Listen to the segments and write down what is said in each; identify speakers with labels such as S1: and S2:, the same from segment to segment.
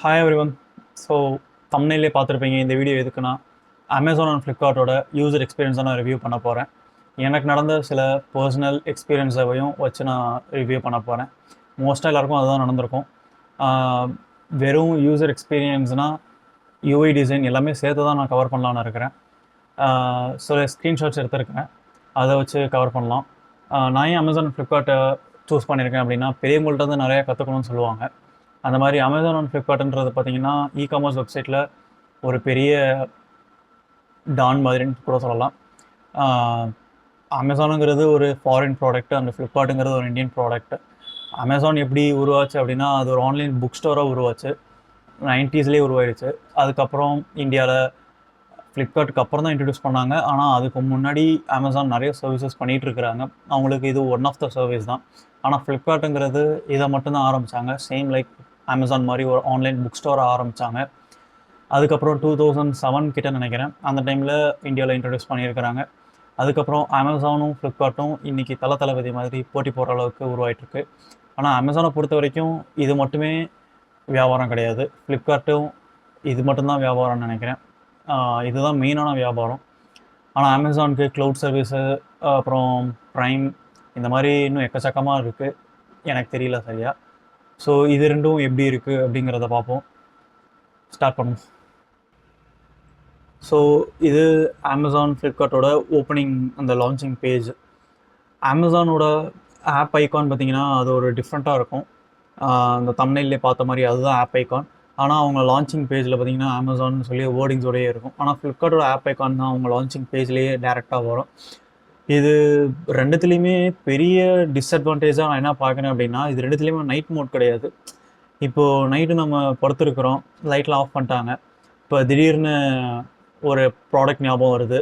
S1: Hi every one. So தம்ப்நெயிலே பார்த்துருப்பீங்க இந்த video எதுக்குன்னா அமேசான் அண்ட் ஃப்ளிப்கார்ட்டோட யூசர் எக்ஸ்பீரியன்ஸை நான் ரிவ்யூ பண்ண போகிறேன். எனக்கு நடந்த சில பர்சனல் எக்ஸ்பீரியன்ஸையும் வச்சு நான் ரிவ்யூ பண்ண போகிறேன். மோஸ்ட்டாக எல்லாருக்கும் அதுதான் நடந்திருக்கும். வெறும் யூசர் எக்ஸ்பீரியன்ஸ்னால் யூஐ டிசைன் எல்லாமே சேர்த்து தான் நான் கவர் பண்ணலான்னு இருக்கிறேன். சில ஸ்க்ரீன்ஷாட்ஸ் எடுத்திருக்கேன், அதை வச்சு கவர் பண்ணலாம். நான் ஏன் அமேசான் ஃப்ளிப்கார்ட்டை சூஸ் பண்ணியிருக்கேன் அப்படின்னா, பெரியவங்கள்ட்ட வந்து நிறையா கற்றுக்கணும்னு சொல்லுவாங்க. அந்த மாதிரி அமேசான் அண்ட் ஃப்ளிப்கார்ட்டுன்றது பார்த்திங்கன்னா காமர்ஸ் வெப்சைட்டில் ஒரு பெரிய டான் மாதிரின்னு கூட சொல்லலாம். அமேசானுங்கிறது ஒரு ஃபாரின் ப்ராடக்ட், அந்த ஃப்ளிப்கார்ட்டுங்கிறது ஒரு இந்தியன் ப்ராடக்ட். அமேசான் எப்படி உருவாச்சு அப்படின்னா, அது ஒரு ஆன்லைன் புக் ஸ்டோராக உருவாச்சு. 90ஸ்லேயே உருவாயிடுச்சு. அதுக்கப்புறம் இந்தியாவில் ஃப்ளிப்கார்ட்டுக்கு அப்புறம் தான் இன்ட்ரடியூஸ் பண்ணாங்க. ஆனால் அதுக்கு முன்னாடி அமேசான் நிறைய சர்வீசஸ் பண்ணிகிட்டு இருக்கிறாங்க. அவங்களுக்கு இது ஒன் ஆஃப் த சர்வீஸ் தான். ஆனால் ஃப்ளிப்கார்ட்டுங்கிறது இதை மட்டும்தான் ஆரம்பித்தாங்க. சேம் லைக் அமேசான் மாதிரி ஒரு ஆன்லைன் புக் ஸ்டோரை ஆரம்பித்தாங்க. அதுக்கப்புறம் 2007 கிட்ட நினைக்கிறேன், அந்த டைமில் இந்தியாவில் இன்ட்ரடியூஸ் பண்ணியிருக்கிறாங்க. அதுக்கப்புறம் அமேசானும் ஃப்ளிப்கார்ட்டும் இன்றைக்கி தளபதி மாதிரி போட்டி போடுற அளவுக்கு உருவாயிட்டிருக்கு. ஆனால் அமேசானை பொறுத்த வரைக்கும் இது மட்டுமே வியாபாரம் கிடையாது. ஃப்ளிப்கார்ட்டும் இது மட்டும்தான் வியாபாரம்னு நினைக்கிறேன். இதுதான் மெயினான வியாபாரம். ஆனால் அமேசானுக்கு க்ளவுட் சர்வீஸு, அப்புறம் ப்ரைம், இந்த மாதிரி இன்னும் எக்கச்சக்கமாக இருக்குது. எனக்கு தெரியல சரியா. ஸோ இது ரெண்டும் எப்படி இருக்குது அப்படிங்கிறத பார்ப்போம். ஸ்டார்ட் பண்ணுவோம். ஸோ இது அமேசான் ஃப்ளிப்கார்ட்டோட ஓப்பனிங், அந்த லான்ச்சிங் பேஜ். அமேசானோட ஆப் ஐக்கான் பார்த்திங்கன்னா அது ஒரு டிஃப்ரெண்ட்டாக இருக்கும். அந்த தம்ப்நெயிலே பார்த்த மாதிரி அதுதான் ஆப் ஐக்கான். ஆனால் அவங்க லான்ச்சிங் பேஜில் பார்த்திங்கன்னா அமேசான் சொல்லி வேர்டிங்ஸோடையே இருக்கும். ஆனால் ஃப்ளிப்கார்ட்டோட ஆப் ஐக்கான் தான் அவங்க லான்ச்சிங் பேஜ்லேயே டேரெக்டாக வரும். இது ரெண்டுத்துலேயுமே பெரிய டிஸ்அட்வான்டேஜாக நான் என்ன பார்க்குறேன் அப்படின்னா, இது ரெண்டுத்துலேயுமே நைட் மோட் கிடையாது. இப்போது நைட்டு நம்ம படுத்துருக்குறோம், லைட்லாம் ஆஃப் பண்ணிட்டாங்க. இப்போ திடீர்னு ஒரு ப்ராடக்ட் ஞாபகம் வருது,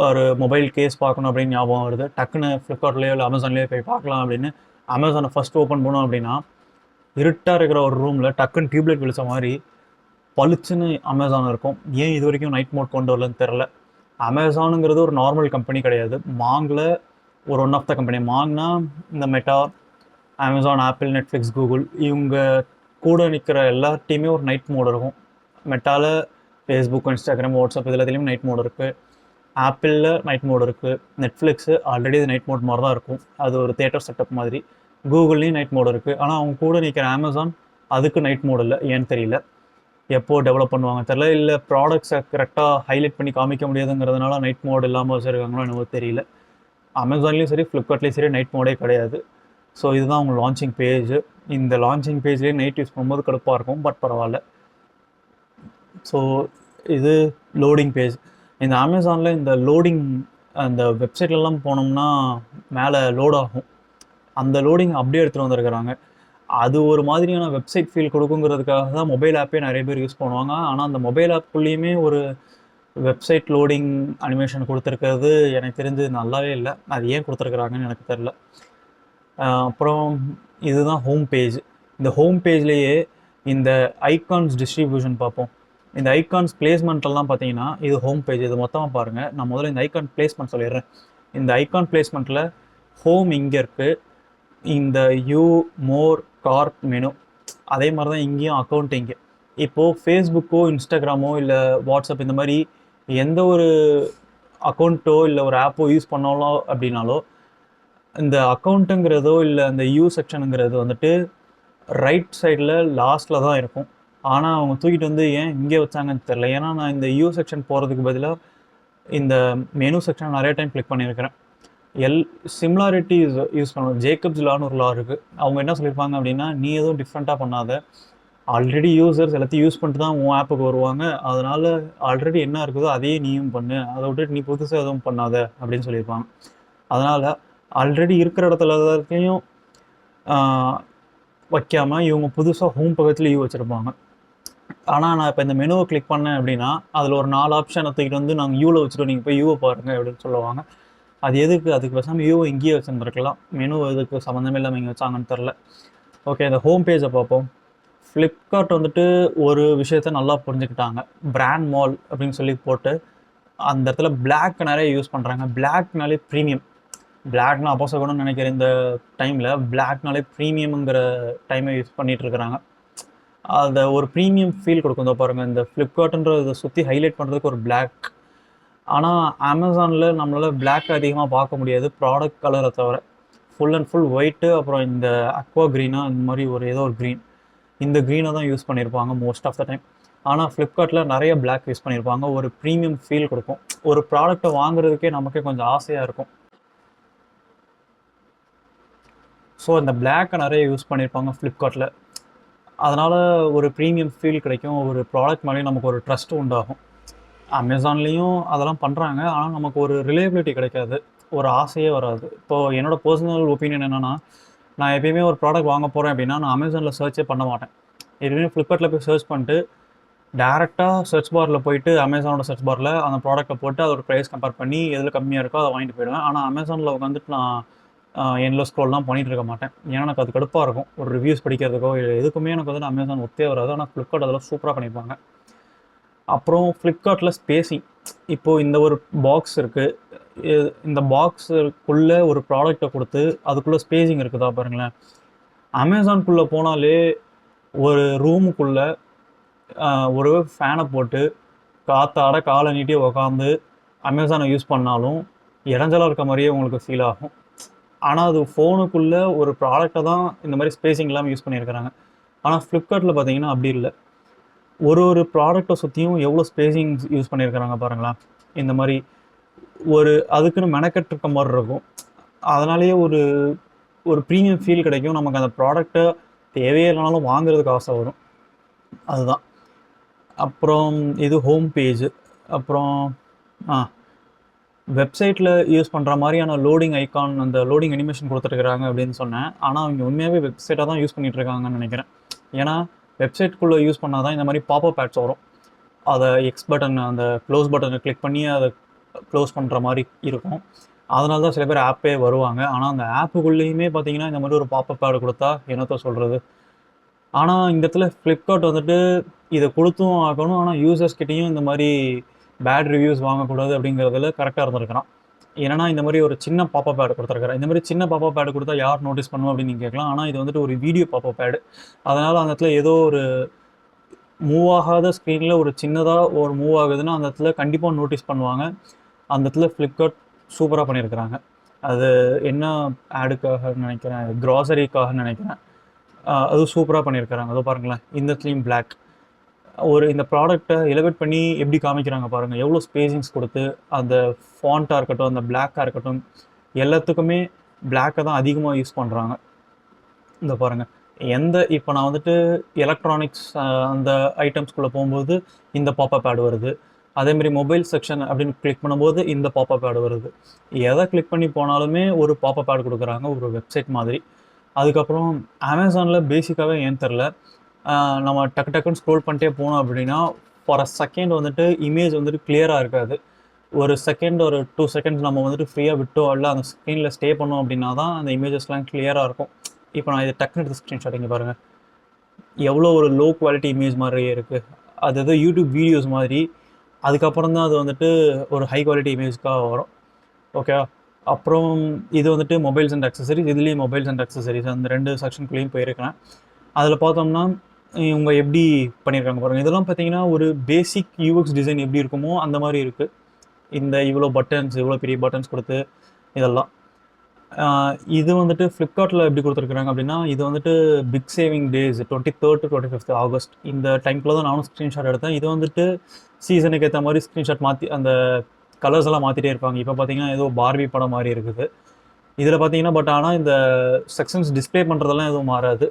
S1: ஒரு மொபைல் கேஸ் பார்க்கணும் அப்படின்னு ஞாபகம் வருது. டக்குன்னு ஃப்ளிப்கார்ட்லேயோ இல்லை அமேசான்லேயோ போய் பார்க்கலாம் அப்படின்னு அமேசானை ஃபஸ்ட் ஓப்பன் பண்ணோம் அப்படின்னா, இருட்டாக இருக்கிற ஒரு ரூமில் டக்குன்னு டியூப்லைட் வெளிச்ச மாதிரி பளிச்சுன்னு அமேசான் இருக்கும். ஏன் இது வரைக்கும் நைட் மோட் கொண்டு வரலன்னு தெரில. அமேசானுங்கிறது ஒரு நார்மல் கம்பெனி கிடையாது. மாங்கில் ஒரு ஒன் ஆஃப் த கம்பெனி. மாங்னா இந்த meta, Amazon, apple, Netflix, Google, இவங்க கூட நிற்கிற எல்லாத்தையுமே ஒரு நைட் மோட் இருக்கும். மெட்டாவில் ஃபேஸ்புக், இன்ஸ்டாகிராம், வாட்ஸ்அப் இதில் எதுலேயும் நைட் மோட் இருக்குது. ஆப்பிளில் நைட் மோட் இருக்குது. நெட்ஃப்ளிக்ஸு ஆல்ரெடி இது நைட் மோட் மாதிரி தான் இருக்கும், அது ஒரு தியேட்டர் செட்டப் மாதிரி. கூகுள்லேயும் நைட் மோட் இருக்குது. ஆனால் அவங்க கூட நிற்கிற அமேசான் அதுக்கு நைட் மோட் இல்லை. ஏன்னு தெரியல, எப்போது டெவலப் பண்ணுவாங்க தெரில. இல்லை ப்ராடக்ட்ஸை கரெக்டாக ஹைலைட் பண்ணி காமிக்க முடியாதுங்கிறதுனால நைட் மோட் இல்லாமல் வச்சுருக்காங்களோ என்னவோ தெரியல. அமேசான்லேயும் சரி ஃப்ளிப்கார்ட்லேயும் சரி நைட் மோடே கிடையாது. ஸோ இதுதான் அவங்க லான்ச்சிங் பேஜ். இந்த லான்ச்சிங் பேஜ்லேயே நைட் யூஸ் பண்ணும்போது கடுப்பாக இருக்கும், பட் பரவாயில்ல. ஸோ இது லோடிங் பேஜ். இந்த அமேசானில் இந்த லோடிங், அந்த வெப்சைட்லலாம் போனோம்னா மேலே லோட் ஆகும். அந்த லோடிங் அப்படியே எடுத்துகிட்டு வந்திருக்கிறாங்க. அது ஒரு மாதிரியான வெப்சைட் ஃபீல் கொடுக்குங்கிறதுக்காக தான் மொபைல் ஆப்பே நிறைய பேர் யூஸ் பண்ணுவாங்க. ஆனால் அந்த மொபைல் ஆப்புக்குள்ளேயுமே ஒரு வெப்சைட் லோடிங் அனிமேஷன் கொடுத்துருக்கிறது எனக்கு தெரிஞ்சு நல்லாவே இல்லை. அது ஏன் கொடுத்துருக்குறாங்கன்னு எனக்கு தெரில. அப்புறம் இதுதான் ஹோம் பேஜ். இந்த ஹோம் பேஜ்லேயே இந்த ஐகான்ஸ் டிஸ்ட்ரிபியூஷன் பார்ப்போம். இந்த ஐகான்ஸ் பிளேஸ்மெண்ட்லாம் பார்த்தீங்கன்னா இது ஹோம் பேஜ். இது மொத்தமாக பாருங்கள். நான் முதல்ல இந்த ஐகான் பிளேஸ்மெண்ட் சொல்லிடுறேன். இந்த ஐகான் பிளேஸ்மெண்ட்டில் ஹோம் இங்கே இருக்குது. இந்த யூ, மோர், கார்ட், மெனு, அதே மாதிரி தான் இங்கேயும் அக்கௌண்ட்டிங்கு. இப்போது ஃபேஸ்புக்கோ, இன்ஸ்டாகிராமோ இல்லை வாட்ஸ்அப், இந்த மாதிரி எந்த ஒரு அக்கௌண்ட்டோ இல்லை ஒரு ஆப்போ யூஸ் பண்ணாலும் அப்படின்னாலோ இந்த அக்கௌண்ட்டுங்கிறதோ இல்லை அந்த யூ செக்ஷனுங்கிறது வந்துட்டு ரைட் சைடில் லாஸ்ட்டில் தான் இருக்கும். ஆனால் அவங்க தூக்கிட்டு வந்து ஏன் இங்கே வச்சாங்கன்னு தெரில. ஏன்னா நான் இந்த யூ செக்ஷன் போகிறதுக்கு பதிலாக இந்த மெனு செக்ஷன் நிறைய டைம் கிளிக் பண்ணியிருக்கிறேன். சிமிலாரிட்டி யூஸ் பண்ணுவோம். ஜேக்கப்ஸ் லான்னு ஒரு லா இருக்குது. அவங்க என்ன சொல்லியிருப்பாங்க அப்படின்னா, நீ எதுவும் டிஃப்ரெண்ட்டாக பண்ணாத, ஆல்ரெடி யூசர்ஸ் எல்லாத்தையும் யூஸ் பண்ணிட்டு தான் உன் ஆப்புக்கு வருவாங்க, அதனால் ஆல்ரெடி என்ன இருக்குதோ அதையே நீயும் பண்ணு, அதை விட்டுட்டு நீ புதுசாக எதுவும் பண்ணாத அப்படின்னு சொல்லியிருப்பாங்க. அதனால் ஆல்ரெடி இருக்கிற இடத்துல எல்லாத்தையும் வைக்காமல் இவங்க புதுசாக ஹோம் பக்கத்தில் யூ வச்சுருப்பாங்க. ஆனால் நான் இப்போ இந்த மெனுவை கிளிக் பண்ணேன் அப்படின்னா அதில் ஒரு 4 ஆப்ஷனை தூக்கிட்டு வந்து நாங்கள் யூவில் வச்சுட்டு நீங்கள் போய் யூவை பாருங்கள் அப்படின்னு சொல்லுவாங்க. அது எதுக்கு? அதுக்கு பேசாமல் யூவை இங்கேயே வச்சுருந்துருக்கலாம். மெனு எதுக்கு சம்மந்தமே இல்லாமல் இங்கே வச்சாங்கன்னு தெரில. ஓகே, இந்த ஹோம் பேஜை பார்ப்போம். ஃப்ளிப்கார்ட் வந்துட்டு ஒரு விஷயத்த நல்லா புரிஞ்சுக்கிட்டாங்க. பிராண்ட் மால் அப்படின்னு சொல்லி போட்டு அந்த இடத்துல பிளாக் நிறைய யூஸ் பண்ணுறாங்க. பிளாக்னாலே ப்ரீமியம். பிளாக்னா அப்போசகணும்னு நினைக்கிற இந்த டைமில் பிளாக்னாலே ப்ரீமியமுங்கிற டைமை யூஸ் பண்ணிகிட்ருக்குறாங்க. அதை ஒரு ப்ரீமியம் ஃபீல் கொடுக்கும். இதோ பாருங்கள், இந்த ஃப்ளிப்கார்ட்ன்றதை சுற்றி ஹைலைட் பண்ணுறதுக்கு ஒரு பிளாக். ஆனால் அமேசானில் நம்மளால் பிளாக் அதிகமாக பார்க்க முடியாது ப்ராடக்ட் கலரை தவிர. ஃபுல் அண்ட் ஃபுல் ஒயிட்டு, அப்புறம் இந்த அக்வா க்ரீனாக இந்த மாதிரி ஒரு ஏதோ ஒரு க்ரீன், இந்த க்ரீனை தான் யூஸ் பண்ணியிருப்பாங்க மோஸ்ட் ஆஃப் த டைம். ஆனால் ஃப்ளிப்கார்ட்டில் நிறைய பிளாக் யூஸ் பண்ணியிருப்பாங்க. ஒரு ப்ரீமியம் ஃபீல் கொடுக்கும். ஒரு ப்ராடக்ட்டை வாங்குறதுக்கே நமக்கே கொஞ்சம் ஆசையாக இருக்கும். ஸோ இந்த பிளாக்கை நிறைய யூஸ் பண்ணியிருப்பாங்க ஃப்ளிப்கார்ட்டில். அதனால் ஒரு ப்ரீமியம் ஃபீல் கிடைக்கும். ஒரு ப்ராடக்ட் மேலேயும் நமக்கு ஒரு ட்ரஸ்ட் உண்டாகும். அமேசான்லேயும் அதெல்லாம் பண்ணுறாங்க, ஆனால் நமக்கு ஒரு ரிலையபிலிட்டி கிடைக்காது, ஒரு ஆசையே வராது. இப்போது என்னோடய பர்சனல் ஒப்பீனியன் என்னென்னா, நான் எப்பயுமே ஒரு ப்ராடக்ட் வாங்க போகிறேன் அப்படின்னா நான் அமேசானில் சர்ச்சே பண்ண மாட்டேன். எப்பயுமே ஃப்ளிப்கார்ட்டில் போய் சர்ச் பண்ணிட்டு டேரெக்டாக சர்ச் பாரில் போயிட்டு அமேசானோட சர்ச் பாரில் அந்த ப்ராடக்ட்டை போட்டு அதோட ப்ரைஸ் கம்பேர் பண்ணி எதில் கம்மியாக இருக்கோ அதை வாங்கிட்டு போயிடுவேன். ஆனால் அமேசானில் உட்காந்துட்டு நான் என்லெஸ் ஸ்க்ரோல்லாம் பண்ணிகிட்டு இருக்க மாட்டேன். ஏன்னா எனக்கு அது கடுப்பாக இருக்கும். ஒரு ரிவ்யூஸ் படிக்கிறதுக்கோ எதுக்குமே எனக்கு வந்து அமேசான் ஒத்தே வராது. ஆனால் ஃப்ளிப்கார்ட் அதெல்லாம் சூப்பராக பண்ணியிருப்பாங்க. அப்புறம் ஃப்ளிப்கார்ட்டில் ஸ்பேசிங். இப்போது இந்த ஒரு பாக்ஸ் இருக்குது, இந்த பாக்ஸுக்குள்ளே ஒரு ப்ராடக்டை கொடுத்து அதுக்குள்ளே ஸ்பேசிங் இருக்குதா பாருங்களேன். அமேசான்குள்ளே போனாலே ஒரு ரூமுக்குள்ளே ஒரு ஃபேனை போட்டு காற்றாட காலை நீட்டி உக்காந்து அமேசானை யூஸ் பண்ணாலும் இடைஞ்சலாக இருக்க மாதிரியே உங்களுக்கு ஃபீல் ஆகும். ஆனால் அது ஃபோனுக்குள்ளே ஒரு ப்ராடக்டை தான் இந்த மாதிரி ஸ்பேசிங் இல்லாமல் யூஸ் பண்ணியிருக்கிறாங்க. ஆனால் ஃப்ளிப்கார்ட்டில் பார்த்தீங்கன்னா அப்படி இல்லை. ஒரு ப்ராடக்டை சுற்றியும் எவ்வளோ ஸ்பேசிங்ஸ் யூஸ் பண்ணியிருக்கிறாங்க பாருங்களேன். இந்த மாதிரி ஒரு அதுக்குன்னு மெனக்கெட்டு இருக்க மாதிரி இருக்கும். அதனாலேயே ஒரு ஒரு ப்ரீமியம் ஃபீல் கிடைக்கும். நமக்கு அந்த ப்ராடக்டை தேவையே இல்லைனாலும் வாங்குறதுக்கு ஆசை வரும். அதுதான். அப்புறம் இது ஹோம் பேஜ். அப்புறம் வெப்சைட்டில் யூஸ் பண்ணுற மாதிரியான லோடிங் ஐக்கான், அந்த லோடிங் அனிமேஷன் கொடுத்துருக்குறாங்க அப்படின்னு சொன்னேன். ஆனால் அவங்க உண்மையாகவே வெப்சைட்டாக தான் யூஸ் பண்ணிகிட்ருக்காங்கன்னு நினைக்கிறேன். ஏன்னா வெப்சைட்குள்ளே யூஸ் பண்ணால் தான் இந்த மாதிரி பாப்அப் ஆட்ஸ் வரும். அதை எக்ஸ் பட்டன், அந்த க்ளோஸ் பட்டனை கிளிக் பண்ணி அதை க்ளோஸ் பண்ணுற மாதிரி இருக்கும். அதனால தான் சில பேர் ஆப்பே வருவாங்க. ஆனால் அந்த ஆப்புக்குள்ளேயுமே பார்த்தீங்கன்னா இந்த மாதிரி ஒரு பாப்அப் ஆட் கொடுத்தா என்னத்த சொல்கிறது. ஆனால் இந்த இடத்துல ஃப்ளிப்கார்ட் வந்துட்டு இதை கொடுத்தும் ஆகணும், ஆனால் யூசர்ஸ்கிட்டையும் இந்த மாதிரி பேட் ரிவ்யூஸ் வாங்கக்கூடாது அப்படிங்கிறதுல கரெக்டாக இருந்திருக்கிறான். ஏன்னா இந்த மாதிரி ஒரு சின்ன பாப்பப் ஆட் கொடுத்துருக்காரு. இந்த மாதிரி சின்ன பாப்பப் ஆட் கொடுத்தா யார் நோட்டீஸ் பண்ணுவோம் அப்படின்னு நீங்கள் கேட்கலாம். ஆனால் இது வந்துட்டு ஒரு வீடியோ பாப்பப் ஆட். அதனால் அந்த இடத்துல ஏதோ ஒரு மூவ் ஆகாத ஸ்க்ரீனில் ஒரு சின்னதாக ஒரு மூவ் ஆகுதுன்னா அந்த இடத்துல கண்டிப்பாக நோட்டீஸ் பண்ணுவாங்க. அந்த இடத்துல ஃப்ளிப்கார்ட் சூப்பராக பண்ணியிருக்கிறாங்க. அது என்ன ஆடுக்காக நினைக்கிறேன், க்ராசரிக்காக நினைக்கிறேன். அது சூப்பராக பண்ணியிருக்கிறாங்க. அதோ பாருங்களேன், இந்த இடத்துலையும் பிளாக். ஒரு இந்த ப்ராடக்டை எலிவேட் பண்ணி எப்படி காமிக்கிறாங்க பாருங்கள். எவ்வளோ ஸ்பேசிங்ஸ் கொடுத்து அந்த ஃபாண்ட்டாக இருக்கட்டும், அந்த பிளாக்காக இருக்கட்டும், எல்லாத்துக்குமே பிளாக்கை தான் அதிகமாக யூஸ் பண்ணுறாங்க. இந்த பாருங்கள், இப்போ நான் வந்துட்டு எலக்ட்ரானிக்ஸ் அந்த ஐட்டம்ஸ்குள்ளே போகும்போது இந்த பாப்பப் ஆட் வருது. அதேமாதிரி மொபைல் செக்ஷன் அப்படின்னு கிளிக் பண்ணும்போது இந்த பாப்பப் ஆட் வருது. எதை கிளிக் பண்ணி போனாலுமே ஒரு பாப்பப் ஆட் கொடுக்குறாங்க, ஒரு வெப்சைட் மாதிரி. அதுக்கப்புறம் அமேசானில் பேசிக்காகவே ஏன் தெரில, நம்ம டக்குன்னு ஸ்க்ரோல் பண்ணிட்டே போனோம் அப்படின்னா ஃபார் அ செகண்ட் வந்துட்டு இமேஜ் வந்துட்டு கிளியராக இருக்காது. ஒரு செகண்ட், ஒரு 2 செகண்ட்ஸ் நம்ம வந்துட்டு ஃப்ரீயாக விட்டோம், இல்லை அந்த ஸ்க்ரீனில் ஸ்டே பண்ணோம் அப்படின்னா தான் அந்த இமேஜஸ்லாம் கிளியராக இருக்கும். இப்போ நான் இது டக்குன்னு எடுத்து ஸ்க்ரீன்ஷாட் இங்கே பாருங்கள், எவ்வளோ ஒரு லோ குவாலிட்டி இமேஜ் மாதிரியே இருக்குது. அது எதோ யூடியூப் வீடியோஸ் மாதிரி. அதுக்கப்புறம் தான் அது வந்துட்டு ஒரு ஹை குவாலிட்டி இமேஜ்க்காக வரும். ஓகே. அப்புறம் இது வந்துட்டு மொபைல்ஸ் அண்ட் அக்சசரிஸ். இதுலேயும் மொபைல்ஸ் அண்ட் அக்சசரிஸ் அந்த 2 செக்ஷனுக்குள்ளேயும் போயிருக்கிறேன். அதில் பார்த்தோம்னா இவங்க எப்படி பண்ணியிருக்காங்க பாருங்கள். இதெல்லாம் பார்த்தீங்கன்னா ஒரு பேசிக் யூஎக்ஸ் டிசைன் எப்படி இருக்குமோ அந்த மாதிரி இருக்குது. இந்த இவ்வளோ பட்டன்ஸ், இவ்வளோ பெரிய பட்டன்ஸ் கொடுத்து இதெல்லாம். இது வந்துட்டு ஃப்ளிப்கார்ட்டில் எப்படி கொடுத்துருக்குறாங்க அப்படின்னா, இது வந்துட்டு big saving days 23rd to 25th August இந்த டைம்குள்ளே தான் நானும் ஸ்க்ரீன்ஷாட் எடுத்தேன். இது வந்துட்டு சீசனுக்கு ஏற்ற மாதிரி ஸ்க்ரீன்ஷாட் மாற்றி அந்த கலர்ஸ் எல்லாம் மாற்றிட்டே இருப்பாங்க. இப்போ பார்த்தீங்கன்னா ஏதோ பார்பி படம் மாதிரி இருக்குது இதில் பார்த்தீங்கன்னா. பட் ஆனால் இந்த செக்ஷன்ஸ் டிஸ்பிளே பண்ணுறதெல்லாம் எதுவும் மாறாது.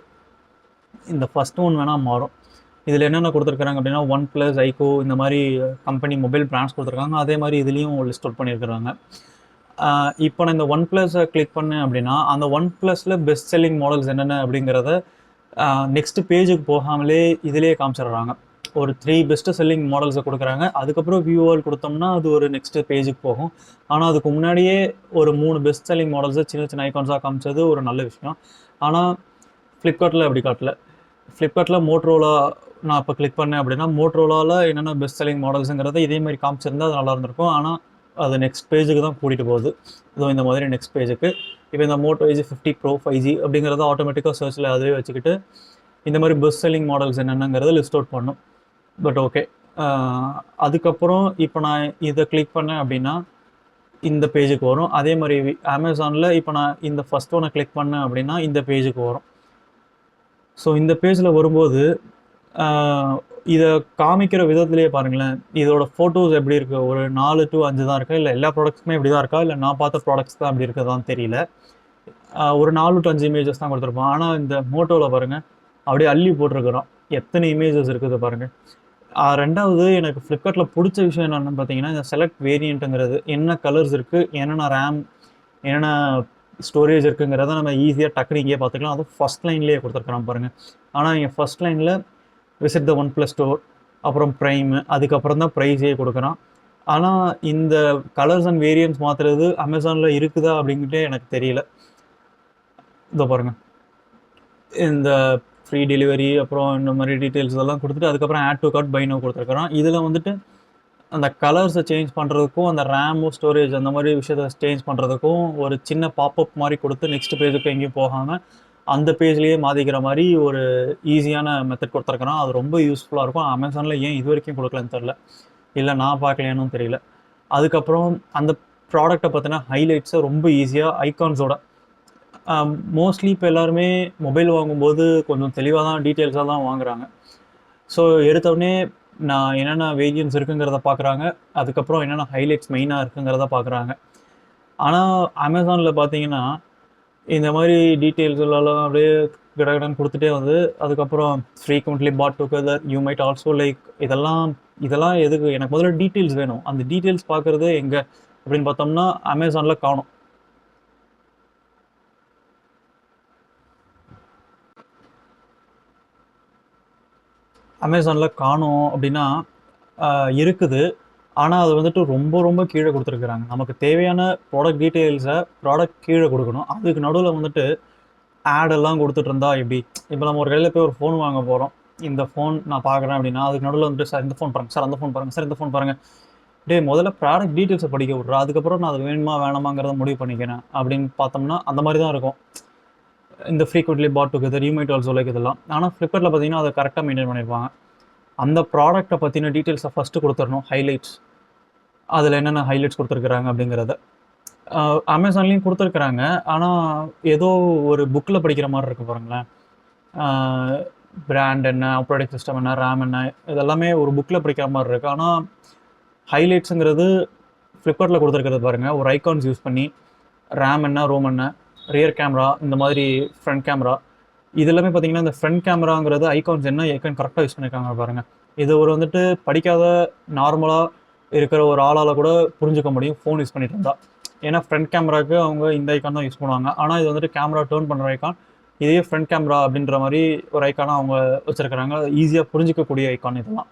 S1: இந்த ஃபஸ்ட் ஒன் வேணால் மாறும். இதில் என்னென்ன கொடுத்துருக்குறாங்க அப்படின்னா OnePlus, ஐகோ இந்த மாதிரி கம்பெனி மொபைல் பிராண்ட்ஸ் கொடுத்துருக்காங்க. அதே மாதிரி இதுலேயும் லிஸ்ட் அவுட் பண்ணியிருக்கிறாங்க. இப்போ நான் இந்த OnePlus-ஐ கிளிக் பண்ணேன் அப்படின்னா அந்த OnePlus-ல் பெஸ்ட் செல்லிங் மாடல்ஸ் என்னென்ன அப்படிங்கிறத நெக்ஸ்ட் பேஜுக்கு போகாமலே இதிலே காமிச்சிடுறாங்க. ஒரு 3 பெஸ்ட்டு செல்லிங் மாடல்ஸை கொடுக்குறாங்க. அதுக்கப்புறம் வியூவல் கொடுத்தோம்னா அது ஒரு நெக்ஸ்ட் பேஜுக்கு போகும். ஆனால் அதுக்கு முன்னாடியே ஒரு 3 பெஸ்ட் செல்லிங் மாடல்ஸை சின்ன சின்ன ஐகான்ஸாக காமிச்சது ஒரு நல்ல விஷயம். ஆனால் ஃப்ளிப்கார்ட்டில் அப்படி காட்டல. ஃப்ளிப்கார்ட்டில் மோட்ரோலா நான் இப்போ கிளிக் பண்ணேன் அப்படின்னா மோட்ரோலாவில் என்னென்ன பெஸ்ட் செல்லிங் மாடல்ஸுங்கிறத இதே மாதிரி காமிச்சிருந்தால் அது நல்லா இருந்திருக்கும். ஆனால் அது நெக்ஸ்ட் பேஜுக்கு தான் கூட்டிகிட்டு போகுது. இதோ இந்த மாதிரி நெக்ஸ்ட் பேஜுக்கு. இப்போ இந்த Moto G50 Pro 5G அப்படிங்கிறத ஆட்டோமேட்டிக்காக சர்ச்சில் அதுவே வச்சுக்கிட்டு இந்த மாதிரி பெஸ்ட் செல்லிங் மாடல்ஸ் என்னென்னங்கிறத லிஸ்ட் அவுட் பண்ணும். பட் ஓகே, அதுக்கப்புறம் இப்போ நான் இதை கிளிக் பண்ணேன் அப்படின்னா இந்த பேஜுக்கு வரும். அதே மாதிரி அமேசானில் இப்போ நான் இந்த ஃபஸ்ட் ஒன்னை கிளிக் பண்ணேன் அப்படின்னா இந்த பேஜுக்கு வரும். ஸோ இந்த பேஜில் வரும்போது இதை காமிக்கிற விதத்துலேயே பாருங்களேன், இதோட ஃபோட்டோஸ் எப்படி இருக்குது, ஒரு 4 to 5 தான் இருக்கா, இல்லை எல்லா ப்ராடக்ட்ஸுமே இப்படி தான் இருக்கா, இல்லை நான் பார்த்த ப்ராடக்ட்ஸ் தான் அப்படி இருக்கதான்னு தெரியல. ஒரு 4 to 5 இமேஜஸ் தான் கொடுத்துருப்போம். ஆனால் இந்த மோட்டோவில் பாருங்கள் அப்படியே அள்ளி போட்டிருக்கிறோம், எத்தனை இமேஜஸ் இருக்குது பாருங்கள். ரெண்டாவது எனக்கு ஃப்ளிப்கார்ட்டில் பிடிச்ச விஷயம் என்னென்னு பார்த்தீங்கன்னா, இந்த செலக்ட் வேரியண்ட்டுங்கிறது, என்ன கலர்ஸ் இருக்குது, என்னென்ன ரேம், என்னென்ன ஸ்டோரேஜ் இருக்குங்கிறத நம்ம ஈஸியாக டக்குனு இங்கேயே பார்த்துக்கலாம். அதுவும் ஃபஸ்ட் லைன்லேயே கொடுத்துருக்குறான் பாருங்கள். ஆனால் இங்கே ஃபஸ்ட் லைனில் visit the one plus store, அப்புறம் ப்ரைமு, அதுக்கப்புறம் தான் ப்ரைஸே கொடுக்குறான். ஆனால் இந்த கலர்ஸ் அண்ட் வேரியன்ட்ஸ் மாற்றுறது அமேசானில் இருக்குதா அப்படின்ட்டு எனக்கு தெரியல. இதோ பாருங்கள், இந்த ஃப்ரீ டெலிவரி அப்புறம் இந்த மாதிரி டீட்டெயில்ஸ் இதெல்லாம் கொடுத்துட்டு அதுக்கப்புறம் add to cart buy now கொடுத்துருக்குறோம். இதில் வந்துட்டு அந்த கலர்ஸை சேஞ்ச் பண்ணுறதுக்கும் அந்த ரேமு ஸ்டோரேஜ் அந்த மாதிரி விஷயத்தை சேஞ்ச் பண்ணுறதுக்கும் ஒரு சின்ன பாப்அப் மாதிரி கொடுத்து நெக்ஸ்ட் பேஜுக்கு எங்கேயும் போகாமல் அந்த பேஜ்லேயே மாற்றிக்கிற மாதிரி ஒரு ஈஸியான மெத்தட் கொடுத்துருக்குறோம். அது ரொம்ப யூஸ்ஃபுல்லாக இருக்கும். அமேசானில் ஏன் இது வரைக்கும் கொடுக்கலன்னு தெரில, இல்லை நான் பார்க்கலையானும் தெரியல. அதுக்கப்புறம் அந்த ப்ராடக்டை பார்த்தினா ஹைலைட்ஸை ரொம்ப ஈஸியாக ஐகான்ஸோட, மோஸ்ட்லி இப்போ எல்லாருமே மொபைல் வாங்கும்போது கொஞ்சம் தெளிவாக தான் டீட்டெயில்ஸாக தான் வாங்குகிறாங்க. ஸோ எடுத்தோடனே நான் என்னென்ன வேரியன்ஸ் இருக்குங்கிறத பார்க்குறாங்க, அதுக்கப்புறம் என்னென்ன ஹைலைட்ஸ் மெயினாக இருக்குங்கிறத பார்க்குறாங்க. ஆனால் அமேசானில் பார்த்தீங்கன்னா இந்த மாதிரி டீட்டெயில்ஸ் எல்லாம் அப்படியே கடகடன்னு கொடுத்துட்டே வந்து அதுக்கப்புறம் frequently bought together, you might also like, இதெல்லாம் எதுக்கு, எனக்கு முதல்ல டீட்டெயில்ஸ் வேணும். அந்த டீட்டெயில்ஸ் பார்க்குறது எங்கே அப்படின்னு பார்த்தோம்னா அமேசானில் காணும். அமேசானில் காணும் அப்படின்னா இருக்குது, ஆனால் அது வந்துட்டு ரொம்ப ரொம்ப கீழே கொடுத்துருக்குறாங்க. நமக்கு தேவையான ப்ராடக்ட் டீட்டெயில்ஸை ப்ராடக்ட் கீழே கொடுக்கணும். அதுக்கு நடுவில் வந்துட்டு ஆடெல்லாம் கொடுத்துட்டு இருந்தா எப்படி? இப்போ நம்ம ஒரு கடையில் போய் ஒரு ஃபோன் வாங்க போகிறோம், இந்த ஃபோன் நான் பார்க்குறேன் அப்படின்னா அதுக்கு நடுவில் வந்துட்டு சார் இந்த ஃபோன் பாருங்கள், சார் அந்த ஃபோன் பாருங்கள், சார் இந்த ஃபோன் பாருங்கள். முதல்ல ப்ராடக்ட் டீட்டெயில்ஸை படிக்க விட்றா, அதுக்கப்புறம் நான் அது வேணுமா வேணாமாங்கிறத முடிவு பண்ணிக்கிறேன் அப்படின்னு பார்த்தோம்னா அந்த மாதிரி தான் இருக்கும் இந்த frequently bought together, you might also like இதெல்லாம். ஆனால் ஃப்ளிப்கார்ட்டில் பார்த்தீங்கன்னா அதை கரெக்டாக மெயின்டைன் பண்ணியிருப்பாங்க. அந்த ப்ராடக்ட்டை பற்றின டீட்டெயில்ஸை ஃபஸ்ட்டு கொடுத்துடணும், ஹைலைட்ஸ், அதில் என்னென்ன ஹைலைட்ஸ் கொடுத்துருக்குறாங்க அப்படிங்கிறத. அமேசான்லேயும் கொடுத்துருக்குறாங்க, ஆனால் ஏதோ ஒரு புக்கில் படிக்கிற மாதிரி இருக்குது பாருங்களேன். பிராண்ட் என்ன, ஆப்ரேட்டிங் சிஸ்டம் என்ன, ரேம் என்ன, இதெல்லாமே ஒரு புக்கில் படிக்கிற மாதிரி இருக்குது. ஆனால் ஹைலைட்ஸுங்கிறது ஃப்ளிப்கார்ட்டில் கொடுத்துருக்கிறது பாருங்கள், ஒரு ஐகான்ஸ் யூஸ் பண்ணி ரேம் என்ன, ரோம் என்ன, ரியர் கேமரா, இந்த மாதிரி ஃப்ரண்ட் கேமரா, இது எல்லாமே பார்த்தீங்கன்னா இந்த ஃப்ரண்ட் கேமராங்கிறது ஐகான்ஸ் என்ன ஐகான் கரெக்டாக யூஸ் பண்ணியிருக்காங்க பாருங்கள். இது ஒரு வந்துட்டு படிக்காத நார்மலாக இருக்கிற ஒரு ஆளால் கூட புரிஞ்சுக்க முடியும் ஃபோன் யூஸ் பண்ணிட்டு இருந்தால். ஏன்னா ஃப்ரண்ட் கேமராவுக்கு அவங்க இந்த ஐக்கான் தான் யூஸ் பண்ணுவாங்க. ஆனால் இது வந்துட்டு கேமரா டேர்ன் பண்ணுற ஐக்கான், இதே ஃப்ரண்ட் கேமரா அப்படின்ற மாதிரி ஒரு ஐக்கானாக அவங்க வச்சுருக்கிறாங்க. ஈஸியாக புரிஞ்சிக்கக்கூடிய ஐக்கான் இதெல்லாம்.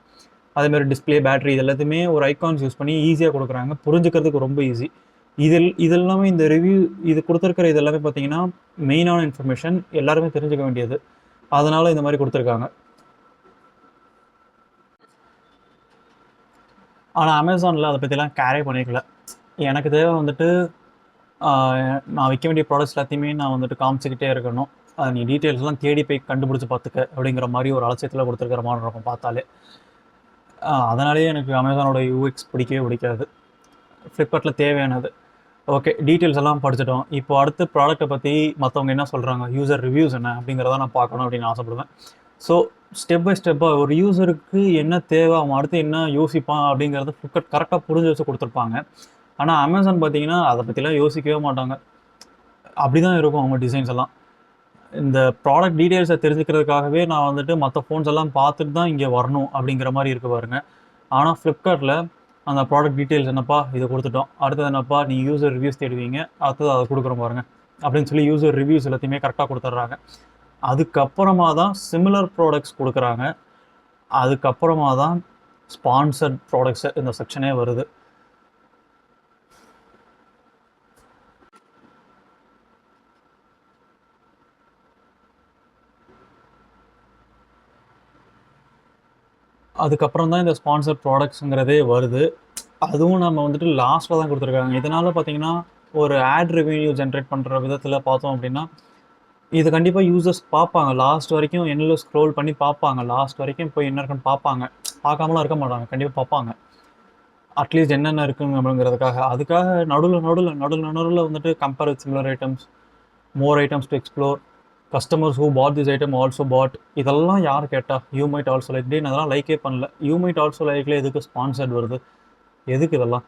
S1: அதேமாதிரி டிஸ்பிளே, பேட்டரி, இது எல்லாத்தையுமே ஒரு ஐக்கான்ஸ் யூஸ் பண்ணி ஈஸியாக கொடுக்குறாங்க, புரிஞ்சுக்கிறதுக்கு ரொம்ப ஈஸி. இது எல்லாமே இந்த ரிவ்யூ இது கொடுத்துருக்கிற இது எல்லாமே பார்த்தீங்கன்னா மெயினான இன்ஃபர்மேஷன், எல்லாருமே தெரிஞ்சுக்க வேண்டியது, அதனால் இந்த மாதிரி கொடுத்துருக்காங்க. ஆனால் அமேசானில் அதை பற்றிலாம் கேரே பண்ணிக்கல. எனக்கு தேவை வந்துட்டு நான் விற்க வேண்டிய ப்ராடக்ட்ஸ் எல்லாத்தையுமே நான் வந்துட்டு காமிச்சிக்கிட்டே இருக்கணும், நீ டீட்டெயில்ஸ்லாம் தேடி போய் கண்டுபிடிச்சி பார்த்துக்க அப்படிங்கிற மாதிரி ஒரு அலட்சியத்தில் கொடுத்துருக்கிற மாதிரி இருக்கும் பார்த்தாலே. அதனாலேயே எனக்கு அமேசானோட யூஎக்ஸ் பிடிக்கவே பிடிக்காது. ஃப்ளிப்கார்ட்டில் தேவையானது ஓகே, டீட்டெயில்ஸ் எல்லாம் படிச்சிட்டோம். இப்போ அடுத்த ப்ராடக்ட்டை பற்றி மற்றவங்க என்ன சொல்கிறாங்க, யூசர் ரிவ்யூஸ் என்ன அப்படிங்கிறத நான் பார்க்கணும் அப்படின்னு ஆசைப்படுவேன். ஸோ ஸ்டெப் பை ஸ்டெப்பாக ஒரு யூசருக்கு என்ன தேவை, அவன் அடுத்து என்ன யோசிப்பான் அப்படிங்கிறத ஃப்ளிப்கார்ட் கரெக்டாக புரிஞ்சு வச்சு கொடுத்துருப்பாங்க. ஆனால் அமேசான் பார்த்தீங்கன்னா அதை பற்றிலாம் யோசிக்கவே மாட்டாங்க. அப்படி தான் இருக்கும் அவங்க டிசைன்ஸ் எல்லாம். இந்த ப்ராடக்ட் டீட்டெயில்ஸை தெரிஞ்சுக்கிறதுக்காகவே நான் வந்துட்டு மற்ற ஃபோன்ஸ் எல்லாம் பார்த்துட்டு தான் இங்கே வரணும் அப்படிங்கிற மாதிரி இருக்கு பாருங்க. ஆனால் ஃப்ளிப்கார்ட்டில் அந்த ப்ராடக்ட் டீட்டெயில்ஸ் என்னப்பா இதை கொடுத்துட்டோம், அடுத்தது என்னப்பா நீ யூசர் ரிவ்யூஸ் தேடுவீங்க, அடுத்தது அதை கொடுக்குறோம் பாருங்கள் அப்படின்னு சொல்லி யூசர் ரிவ்யூஸ் எல்லாத்தையுமே கரெக்டாக கொடுத்துட்றாங்க. அதுக்கப்புறமா தான் சிமிலர் ப்ராடக்ட்ஸ் கொடுக்குறாங்க. அதுக்கப்புறமா தான் ஸ்பான்சர்ட் ப்ராடக்ட்ஸு இந்த செக்ஷனே வருது. அதுக்கப்புறம் தான் இந்த ஸ்பான்சர் ப்ராடக்ட்ஸுங்கிறதே வருது. அதுவும் நம்ம வந்துட்டு லாஸ்ட்டில் தான் கொடுத்துருக்காங்க. இதனால் பார்த்தீங்கன்னா ஒரு ஆட் ரெவென்யூ ஜென்ரேட் பண்ணுற விதத்தில் பார்த்தோம் அப்படின்னா இது கண்டிப்பாக யூசர்ஸ் பார்ப்பாங்க. லாஸ்ட் வரைக்கும் எண்ணில் ஸ்க்ரோல் பண்ணி பார்ப்பாங்க. லாஸ்ட் வரைக்கும் போய் என்ன இருக்குன்னு பார்ப்பாங்க. பார்க்காமலாம் இருக்க மாட்டாங்க. கண்டிப்பாக பார்ப்பாங்க. அட்லீஸ்ட் என்னென்ன இருக்குங்க அப்படிங்கிறதுக்காக. அதுக்காக நடுவில் வந்துட்டு compare with similar items, more items to explore, customers who bought this item also bought, இதெல்லாம் யார் கேட்டா? You might also like. டே, நான் அதெல்லாம் லைக்கே பண்ணல. யூ மைட் ஆல்சோ லைக்ல எதுக்கு ஸ்பான்சர்ட் வருது? எதுக்கு இதெல்லாம்?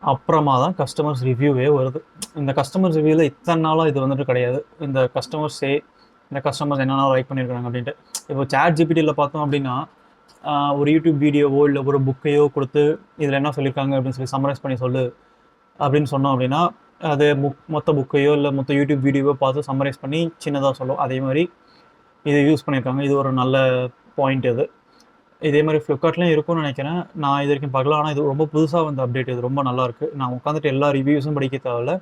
S1: அப்புறமா தான் கஸ்டமர்ஸ் ரிவ்யூவே வருது. இந்த கஸ்டமர்ஸ் ரிவ்யூவில் இத்தனை நாளாக இது வந்துட்டு கிடையாது. இந்த கஸ்டமர்ஸ் என்னென்ன லைக் பண்ணியிருக்காங்க அப்படின்ட்டு. இப்போ சாட் ஜிபிடியில் பார்த்தோம் அப்படின்னா ஒரு யூடியூப் வீடியோவோ இல்லை ஒரு புக்கையோ கொடுத்து இதில் என்ன சொல்லியிருக்காங்க அப்படின்னு சொல்லி சம்மரைஸ் பண்ணி சொல்லு அப்படின்னு சொன்னோம் அப்படின்னா அது மொத்த புக்கையோ இல்லை மொத்த யூடியூப் வீடியோவோ பார்த்து சம்மரைஸ் பண்ணி சின்னதாக சொல்லும். அதே மாதிரி இது யூஸ் பண்ணியிருக்காங்க. இது ஒரு நல்ல பாயிண்ட். இது இதே மாதிரி ஃப்ளிப்கார்ட்லேயும் இருக்கும்னு நினைக்கிறேன். நான் இது வரைக்கும் பார்க்கலாம். ஆனால் இது ரொம்ப புதுசாக வந்த அப்டேட். இது ரொம்ப நல்லாயிருக்கு. நான் உட்காந்துட்டு எல்லா ரிவ்யூஸும் படிக்க தேவையில்ல.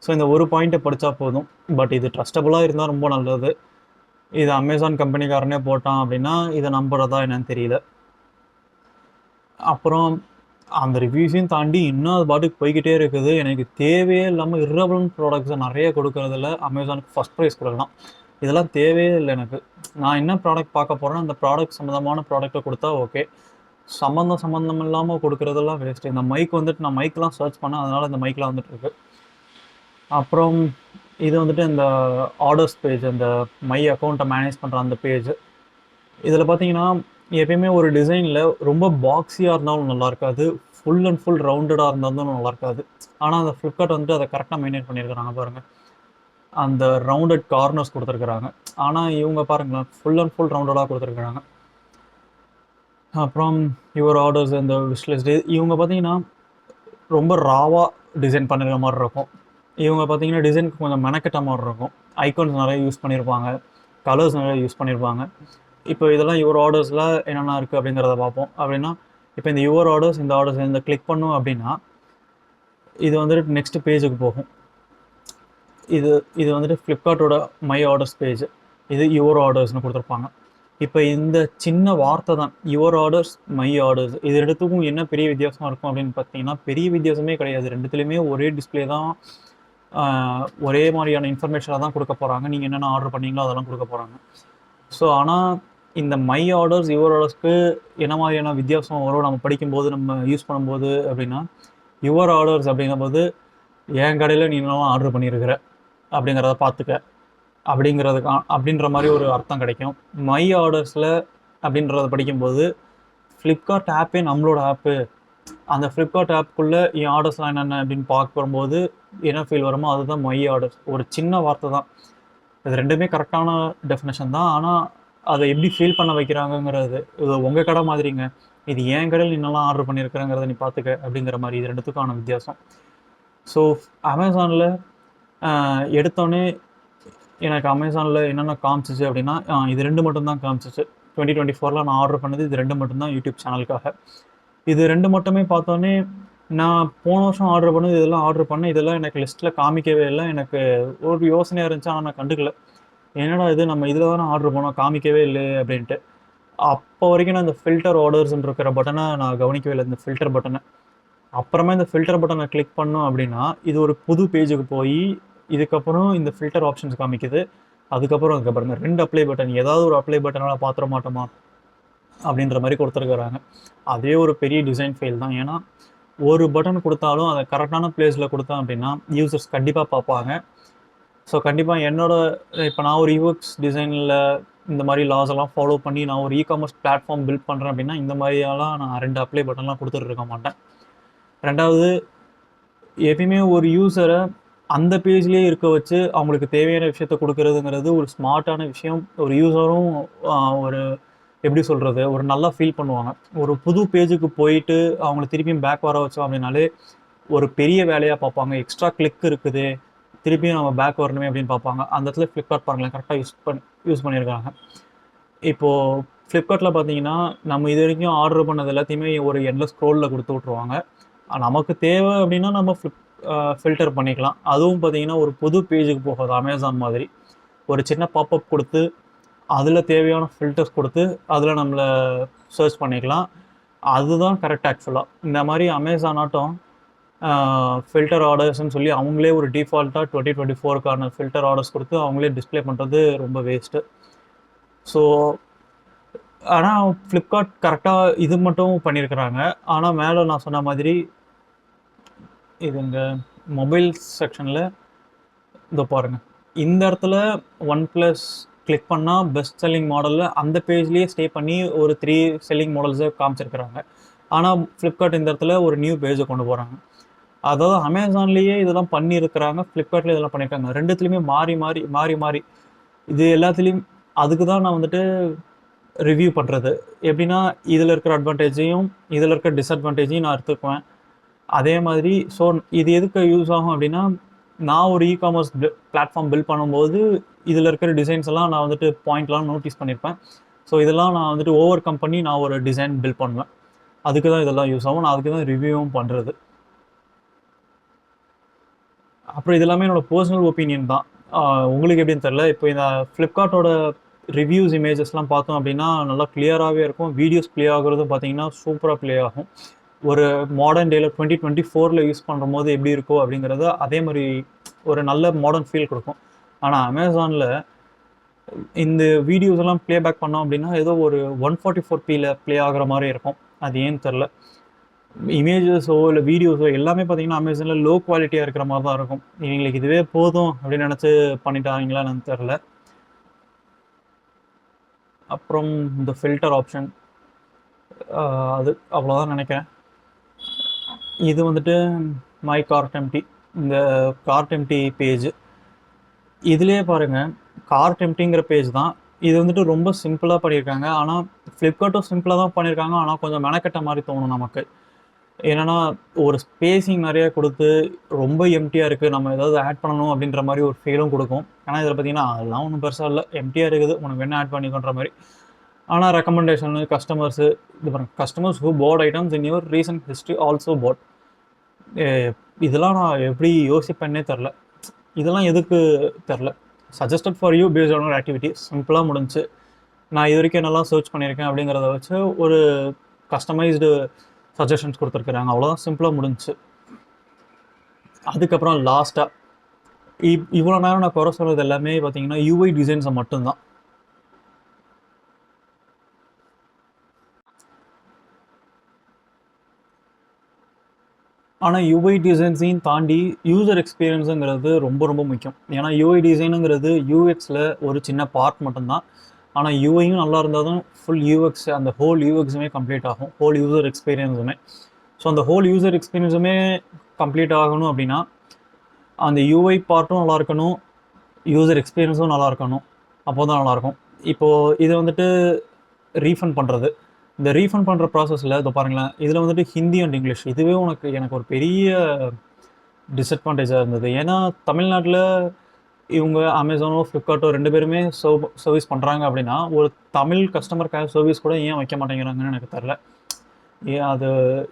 S1: ஸோ இந்த ஒரு பாயிண்ட்டை படித்தா போதும். பட் இது ட்ரஸ்டபுளாக இருந்தால் ரொம்ப நல்லது. இது அமேசான் கம்பெனிக்காரனே போட்டான் அப்படின்னா இதை நம்புறதா என்னன்னு தெரியல. அப்புறம் அந்த ரிவ்யூஸையும் தாண்டி இன்னும் அது பாட்டுக்கு போய்கிட்டே இருக்குது. எனக்கு தேவையே இல்லாமல் இரலவென்ட் ப்ராடக்ட்ஸை நிறைய கொடுக்கறதில்ல. அமேசானுக்கு ஃபஸ்ட் ப்ரைஸ் கொடுக்கலாம். இதெல்லாம் தேவையே இல்லை எனக்கு. நான் என்ன ப்ராடக்ட் பார்க்க போகிறேன், அந்த ப்ராடக்ட் சம்மந்தமான ப்ராடக்ட்டை கொடுத்தா ஓகே. சம்மந்தம் இல்லாமல் கொடுக்குறதெல்லாம் வேஸ்ட்டு. இந்த மைக் வந்துட்டு நான் மைக்கெலாம் சர்ச் பண்ணேன், அதனால் இந்த மைக்கெலாம் வந்துட்டுருக்கு. அப்புறம் இது வந்துட்டு இந்த ஆர்டர்ஸ் பேஜ், அந்த மை அக்கௌண்ட்டை மேனேஜ் பண்ணுற அந்த பேஜ். இதில் பார்த்தீங்கன்னா எப்பயுமே ஒரு டிசைனில் ரொம்ப பாக்ஸியாக இருந்தாலும் நல்லா இருக்காது, ஃபுல் அண்ட் ஃபுல் ரவுண்டடாக இருந்தாலும் நல்லா இருக்காது. ஆனால் அந்த ஃப்ளிப்கார்ட் வந்துட்டு அதை கரெக்டாக மெயின்டைன் பண்ணியிருக்கிறாங்க பாருங்கள். அந்த ரவுண்டட் கார்னர்ஸ் கொடுத்துருக்குறாங்க. ஆனால் இவங்க பாருங்களேன், ஃபுல் அண்ட் ஃபுல் ரவுண்டடாக கொடுத்துருக்குறாங்க. அப்புறம் யுவர் ஆர்டர்ஸ், இந்த விஷ்லிஸ்ட், இவங்க பார்த்தீங்கன்னா ரொம்ப ராவாக டிசைன் பண்ணிருக்க மாதிரி இருக்கும். இவங்க பார்த்தீங்கன்னா டிசைனுக்கு கொஞ்சம் மெனக்கெட்ட மாதிரி இருக்கும். ஐகான்ஸ் நிறைய யூஸ் பண்ணியிருப்பாங்க, கலர்ஸ் நிறைய யூஸ் பண்ணியிருப்பாங்க. இப்போ இதெல்லாம் யுவர் ஆர்டர்ஸில் என்னென்ன இருக்குது அப்படிங்கிறத பார்ப்போம். அப்படின்னா இப்போ இந்த யுவர் ஆர்டர்ஸ், இந்த ஆர்டர்ஸ் இந்த கிளிக் பண்ணோம் அப்படின்னா இது வந்துட்டு நெக்ஸ்ட் பேஜுக்கு போகும். இது வந்துட்டு ஃப்ளிப்கார்ட்டோட மை ஆர்டர்ஸ் பேஜ். இது யுவர் ஆர்டர்ஸ்னு கொடுத்துருப்பாங்க. இப்போ இந்த சின்ன வார்த்தை தான் யுவர் ஆர்டர்ஸ், மை ஆர்டர்ஸ், இது ரெண்டுத்துக்கும் என்ன பெரிய வித்தியாசம் இருக்கும் அப்படின்னு பார்த்தீங்கன்னா பெரிய வித்தியாசமே கிடையாது. ரெண்டுத்துலேயுமே ஒரே டிஸ்பிளே தான், ஒரே மாதிரியான இன்ஃபர்மேஷனை தான் கொடுக்க போகிறாங்க. நீங்கள் என்னென்ன ஆர்டர் பண்ணீங்களோ அதெல்லாம் கொடுக்க போகிறாங்க. ஸோ ஆனால் இந்த மை ஆர்டர்ஸ், யுவர் ஆர்டர்ஸ்க்கு என்ன மாதிரியான வித்தியாசம் வரும் நம்ம படிக்கும்போது, நம்ம யூஸ் பண்ணும்போது அப்படின்னா, யுவர் ஆர்டர்ஸ் அப்படிங்கும்போது என் கடையில் நீ என்னெல்லாம் ஆர்டர் பண்ணியிருக்கிற அப்படிங்கிறத பார்த்துக்க அப்படின்ற மாதிரி ஒரு அர்த்தம் கிடைக்கும். மை ஆர்டர்ஸில் அப்படின்றத படிக்கும்போது ஃப்ளிப்கார்ட் ஆப்பே நம்மளோட ஆப்பு, அந்த ஃப்ளிப்கார்ட் ஆப்புக்குள்ளே என் ஆர்டர்ஸ்லாம் என்னென்ன அப்படின்னு பார்க்கும்போது என்ன ஃபீல் வருமோ அதுதான் மை ஆர்டர்ஸ். ஒரு சின்ன வார்த்தை தான். இது ரெண்டுமே கரெக்டான டெஃபினேஷன் தான். ஆனால் அதை எப்படி ஃபீல் பண்ண வைக்கிறாங்கங்கிறது, இது உங்கள் கடை மாதிரிங்க, இது என் கடையில் இன்னெல்லாம் ஆர்டர் பண்ணியிருக்கிறேங்கிறத நீ பார்த்துக்க அப்படிங்கிற மாதிரி இது ரெண்டுத்துக்கான வித்தியாசம். ஸோ அமேசானில் எடுத்தோடனே எனக்கு அமேசானில் என்னென்ன காமிச்சிச்சு அப்படின்னா இது ரெண்டு மட்டும்தான் காமிச்சிச்சு. 2024 நான் ஆர்டர் பண்ணது இது ரெண்டு மட்டும்தான் யூடியூப் சேனலுக்காக. இது ரெண்டு மட்டுமே பார்த்தோன்னே நான் போன வருஷம் ஆர்டர் பண்ணது இதெல்லாம் ஆர்டர் பண்ணேன், இதெல்லாம் எனக்கு லிஸ்ட்டில் காமிக்கவே இல்லை. எனக்கு ஒரு யோசனையாக இருந்துச்சு, ஆனால் நான் கண்டுக்கல. என்னடா இது, நம்ம இதில் தானே ஆர்டர் பண்ணோம், காமிக்கவே இல்லை அப்படின்ட்டு. அப்போ வரைக்கும் நான் இந்த ஃபில்டர் ஆர்டர்ஸ்ன்னு இருக்கிற பட்டனை நான் கவனிக்கவே இல்லை, இந்த ஃபில்டர் பட்டனை. அப்புறமா இந்த ஃபில்டர் பட்டனை கிளிக் பண்ணோம் அப்படின்னா இது ஒரு புது பேஜுக்கு போய் இதுக்கப்புறம் இந்த ஃபில்டர் ஆப்ஷன்ஸ் காமிக்குது. அதுக்கப்புறம் பாருங்க 2 அப்ளை பட்டன், ஏதாவது ஒரு அப்ளை பட்டனால் பார்த்துட மாட்டோமா அப்படின்ற மாதிரி கொடுத்துருக்குறாங்க. அதே ஒரு பெரிய டிசைன் ஃபெயில் தான். ஏன்னா ஒரு பட்டன் கொடுத்தாலும் அதை கரெக்டான பிளேஸில் கொடுத்தேன் அப்படின்னா யூசர்ஸ் கண்டிப்பாக பார்ப்பாங்க. ஸோ கண்டிப்பாக இப்போ நான் ஒரு யூஎக்ஸ் டிசைனில் இந்த மாதிரி லாஸ் எல்லாம் ஃபாலோ பண்ணி நான் ஒரு இ-காமர்ஸ் பிளாட்ஃபார்ம் பில்ட் பண்ணுறேன் அப்படின்னா இந்த மாதிரியெல்லாம் நான் 2 அப்ளை பட்டன்லாம் கொடுத்துட்டு இருக்க மாட்டேன். ரெண்டாவது, எப்பயுமே ஒரு யூஸரை அந்த பேஜ்லேயே இருக்க வச்சு அவங்களுக்கு தேவையான விஷயத்த கொடுக்குறதுங்கிறது ஒரு ஸ்மார்ட்டான விஷயம். ஒரு யூஸரும் ஒரு எப்படி சொல்கிறது, ஒரு நல்லா ஃபீல் பண்ணுவாங்க. ஒரு புது பேஜுக்கு போயிட்டு அவங்கள திருப்பியும் பேக் வர வச்சோம் அப்படின்னாலே ஒரு பெரிய வேலையாக பார்ப்பாங்க. எக்ஸ்ட்ரா கிளிக் இருக்குது, திருப்பியும் நம்ம பேக் வரணுமே அப்படின்னு பார்ப்பாங்க. அந்த இடத்துல ஃப்ளிப்கார்ட் பாருங்களேன், கரெக்டாக யூஸ் பண்ணியிருக்காங்க. இப்போது ஃப்ளிப்கார்ட்டில் பார்த்தீங்கன்னா நம்ம இது வரைக்கும் ஆர்டர் பண்ணது எல்லாத்தையுமே ஒரு எண்ட்லெஸ் ஸ்க்ரோலில் கொடுத்து விட்ருவாங்க. நமக்கு தேவை அப்படின்னா நம்ம ஃபில்டர் பண்ணிக்கலாம். அதுவும் பார்த்தீங்கன்னா ஒரு புது பேஜுக்கு போகாது. அமேசான் மாதிரி ஒரு சின்ன பாப்அப் கொடுத்து அதில் தேவையான ஃபில்டர்ஸ் கொடுத்து அதில் நம்மளை சர்ச் பண்ணிக்கலாம். அதுதான் கரெக்ட். ஆக்சுவலாக இந்த மாதிரி அமேசான் ஆட்டம் ஃபில்டர் ஆர்டர்ஸ்ன்னு சொல்லி அவங்களே ஒரு டிஃபால்ட்டாக 2024க்கான ஃபில்டர் ஆர்டர்ஸ் கொடுத்து அவங்களே டிஸ்ப்ளே பண்ணுறது ரொம்ப வேஸ்ட்டு. ஸோ ஆனால் ஃப்ளிப்கார்ட் கரெக்டாக இது மட்டும் பண்ணியிருக்கிறாங்க. ஆனால் மேலே நான் சொன்ன மாதிரி இது இந்த மொபைல் செக்ஷனில் இதோ பாருங்கள், இந்த இடத்துல ஒன் ப்ளஸ் கிளிக் பண்ணால் பெஸ்ட் செல்லிங் மாடலில் அந்த பேஜ்லேயே ஸ்டே பண்ணி ஒரு 3 செல்லிங் மாடல்ஸை காமிச்சிருக்கிறாங்க. ஆனால் ஃப்ளிப்கார்ட் இந்த இடத்துல ஒரு நியூ பேஜை கொண்டு போகிறாங்க. அதாவது அமேசான்லேயே இதெல்லாம் பண்ணியிருக்கிறாங்க, ஃப்ளிப்கார்ட்லேயே இதெல்லாம் பண்ணியிருக்காங்க. ரெண்டுத்துலேயுமே மாறி மாறி மாறி மாறி இது எல்லாத்துலேயும் அதுக்கு தான் நான் வந்துட்டு ரிவ்யூ பண்ணுறது. எப்படின்னா இதில் இருக்கிற அட்வான்டேஜையும் இதில் இருக்கிற டிஸ்அட்வான்டேஜையும் நான் எடுத்துக்குவேன். அதே மாதிரி ஸோ இது எதுக்கு யூஸ் ஆகும் அப்படின்னா, நான் ஒரு இ-காமர்ஸ் பிளாட்ஃபார்ம் பில்ட் பண்ணும்போது இதில் இருக்கிற டிசைன்ஸ் எல்லாம் நான் வந்துட்டு பாயிண்ட்லாம் நோட்டீஸ் பண்ணியிருப்பேன். ஸோ இதெல்லாம் நான் வந்துட்டு ஓவர் கம் பண்ணி நான் ஒரு டிசைன் பில்ட் பண்ணுவேன். அதுக்கு தான் இதெல்லாம் யூஸ் ஆகும். நான் அதுக்கு தான் ரிவ்யூவும் பண்ணுறது. அப்புறம் இது எல்லாமே என்னோடய பர்சனல் ஒப்பீனியன் தான். உங்களுக்கு எப்படின்னு தெரில. இப்போ இந்த ஃப்ளிப்கார்ட்டோட ரிவ்யூஸ் இமேஜஸ்லாம் பார்த்தோம் அப்படின்னா நல்லா கிளியராகவே இருக்கும். வீடியோஸ் ப்ளே ஆகுறதும் பார்த்தீங்கன்னா சூப்பராக ப்ளே ஆகும். ஒரு மாடர்ன் டேயில் 2024 யூஸ் பண்ணுற போது எப்படி இருக்கோ அப்படிங்கிறத அதே மாதிரி ஒரு நல்ல மாடர்ன் ஃபீல் கொடுக்கும். ஆனால் அமேசானில் இந்த வீடியோஸ் எல்லாம் ப்ளே பேக் பண்ணோம் அப்படின்னா ஏதோ ஒரு 144pல ப்ளே ஆகிற மாதிரி இருக்கும். அது ஏன்னு தெரில. இமேஜஸோ இல்லை வீடியோஸோ எல்லாமே பார்த்தீங்கன்னா அமேசானில் லோ குவாலிட்டியாக இருக்கிற மாதிரி தான் இருக்கும். இவங்களுக்கு இதுவே போதும் அப்படின்னு நினச்சி பண்ணிட்டாங்களான்னு தெரில. அப்புறம் இந்த ஃபில்டர் ஆப்ஷன் அது அவ்வளோதான் நினைக்கிறேன். இது வந்துட்டு மை கார்ட் எம்டி, இந்த கார்ட் எம்டி பேஜ். இதுலேயே பாருங்கள், கார்ட் எம்டிங்கிற பேஜ் தான். இது வந்துட்டு ரொம்ப சிம்பிளாக பண்ணியிருக்காங்க. ஆனால் ஃப்ளிப்கார்ட்டும் சிம்பிளாக தான் பண்ணியிருக்காங்க. ஆனால் கொஞ்சம் மெனக்கெட்ட மாதிரி தோணும் நமக்கு. என்னென்னா ஒரு ஸ்பேஸிங் நிறையா கொடுத்து ரொம்ப எம்டியாக இருக்குது, நம்ம ஏதாவது ஆட் பண்ணணும் அப்படின்ற மாதிரி ஒரு ஃபீலும் கொடுக்கும். ஆனால் இதில் பார்த்தீங்கன்னா அதெல்லாம் ஒன்றும் பெருசாக இல்லை, எம்டியாக இருக்குது, உனக்கு என்ன ஆட் பண்ணிக்கோன்ற மாதிரி. ஆனால் ரெக்கமெண்டேஷனு கஸ்டமர்ஸு இது பாருங்கள், customers who bought items in your recent history also bought. இதெல்லாம் நான் எப்படி யோசிப்பேன்னே தெரில. இதெல்லாம் எதுக்கு தெரில. Suggested for you based on activity. சிம்பிளாக முடிஞ்சு நான் இது வரைக்கும் என்னெல்லாம் சர்ச் பண்ணியிருக்கேன் அப்படிங்கிறத வச்சு ஒரு கஸ்டமைஸ்டு சஜஷன்ஸ் கொடுத்துருக்குறாங்க. அவ்வளோதான், சிம்பிளாக முடிஞ்சு. அதுக்கப்புறம் லாஸ்ட்டாக இவ்வளோ நேரம் நான் குறை சொல்கிறது எல்லாமே பார்த்தீங்கன்னா யூஐ டிசைன்ஸை மட்டும்தான். ஆனால் யூஐ டிசைன்ஸையும் தாண்டி யூசர் எக்ஸ்பீரியன்ஸுங்கிறது ரொம்ப ரொம்ப முக்கியம். ஏன்னா யூஐ டிசைனுங்கிறது யூஎக்ஸில் ஒரு சின்ன பார்ட் மட்டும்தான். ஆனால் யூஐயும் நல்லா இருந்தால் தான் ஃபுல் யூஎக்ஸ், அந்த ஹோல் யூஎக்ஸுமே கம்ப்ளீட் ஆகும், ஹோல் யூசர் எக்ஸ்பீரியன்ஸுமே. ஸோ அந்த ஹோல் யூசர் எக்ஸ்பீரியன்ஸுமே கம்ப்ளீட் ஆகணும் அப்படின்னா அந்த யூஐ பார்ட்டும் நல்லா இருக்கணும், யூசர் எக்ஸ்பீரியன்ஸும் நல்லா இருக்கணும். அப்போ தான் நல்லாயிருக்கும். இப்போது இது வந்துட்டு ரீஃபண்ட் பண்ணுறது, இந்த ரீஃபண்ட் பண்ணுற ப்ராசஸில் இதை பாருங்களேன், இதில் வந்துட்டு ஹிந்தி அண்ட் இங்கிலீஷ், இதுவே எனக்கு ஒரு பெரிய டிஸ்அட்வான்டேஜாக இருந்தது. ஏன்னா தமிழ்நாட்டில் இவங்க அமேசானோ ஃப்ளிப்கார்ட்டோ 2 பேருமே சர்வீஸ் பண்ணுறாங்க அப்படின்னா ஒரு தமிழ் கஸ்டமர் கேர் சர்வீஸ் கூட ஏன் வைக்க மாட்டேங்கிறாங்கன்னு எனக்கு தெரில. அது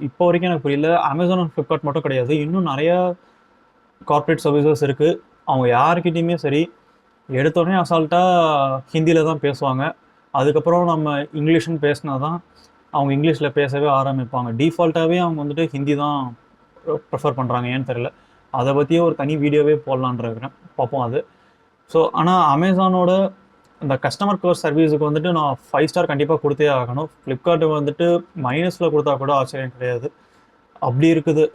S1: இப்போ வரைக்கும் எனக்கு புரியல. அமேசான் அண்ட் ஃப்ளிப்கார்ட் மட்டும் கிடையாது, இன்னும் நிறையா கார்ப்பரேட் சர்வீசஸ் இருக்குது. அவங்க யாருக்கிட்டையுமே சரி எடுத்தோடனே அசால்ட்டாக ஹிந்தியில் தான் பேசுவாங்க. அதுக்கப்புறம் நம்ம இங்கிலீஷ்னு பேசினா தான் அவங்க இங்கிலீஷில் பேசவே ஆரம்பிப்பாங்க. டிஃபால்ட்டாகவே அவங்க வந்துட்டு ஹிந்தி தான் ப்ரிஃபர் பண்ணுறாங்க, ஏன்னு தெரியல. அதை பற்றியே ஒரு தனி வீடியோவே போடலான்னு இருக்கிறேன், பார்ப்போம் அது. ஸோ ஆனால் அமேசானோட இந்த கஸ்டமர் கேர் சர்வீஸுக்கு வந்துட்டு நான் 5 ஸ்டார் கண்டிப்பாக கொடுத்தே ஆகணும். ஃப்ளிப்கார்ட்டு வந்துட்டு மைனஸில் கொடுத்தா கூட ஆச்சரியம் கிடையாது, அப்படி இருக்குது.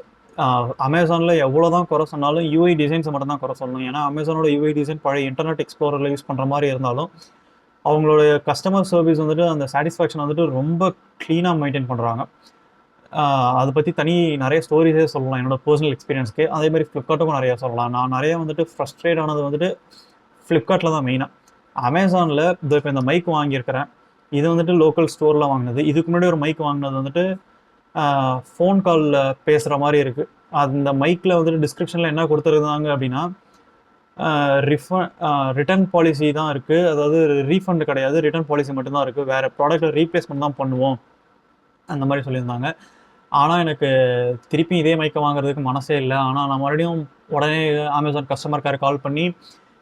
S1: அமேசானில் எவ்வளோ தான் குறை சொன்னாலும் யூஐ டிசைன்ஸை மட்டும் தான் குறை சொல்லணும். ஏன்னா அமேசானோட யூஐ டிசைன் பழைய இன்டர்நெட் எக்ஸ்ப்ளோரரில் யூஸ் பண்ணுற மாதிரி இருந்தாலும் அவங்களோட கஸ்டமர் சர்வீஸ் வந்துட்டு அந்த சாட்டிஸ்ஃபேக்ஷன் வந்துட்டு ரொம்ப க்ளீனாக மெயின்டைன் பண்ணுறாங்க. அதை பற்றி நிறைய ஸ்டோரிஸே சொல்லலாம் என்னோடய பர்சனல் எக்ஸ்பீரியன்ஸ்க்கு. அதேமாதிரி ஃப்ளிப்கார்ட்டுக்கும் நிறையா சொல்லலாம். நான் நிறைய வந்துட்டு ஃப்ரஸ்ட்ரேட் ஆனது வந்துட்டு ஃப்ளிப்கார்ட்டில் தான் மெயினாக. அமேசானில் இப்போ இந்த மைக் வாங்கியிருக்கிறேன், இது வந்துட்டு லோக்கல் ஸ்டோரில் வாங்கினது. இதுக்கு முன்னாடி ஒரு மைக் வாங்கினது வந்துட்டு ஃபோன் காலில் பேசுகிற மாதிரி இருக்குது. அந்த மைக்கில் வந்துட்டு டிஸ்கிரிப்ஷனில் என்ன கொடுத்துருந்தாங்க அப்படின்னா ரிட்டர்ன் பாலிசி தான் இருக்குது, அதாவது ரீஃபண்டு கிடையாது, ரிட்டர்ன் பாலிசி மட்டும்தான் இருக்குது, வேறு ப்ராடக்ட்டை ரீப்ளேஸ்மெண்ட் தான் பண்ணுவோம் அந்த மாதிரி சொல்லியிருந்தாங்க. ஆனால் எனக்கு திருப்பி இதே மைக்கை வாங்குறதுக்கு மனசே இல்லை. ஆனால் நான் மறுபடியும் உடனே அமேசான் கஸ்டமர் கேர் கால் பண்ணி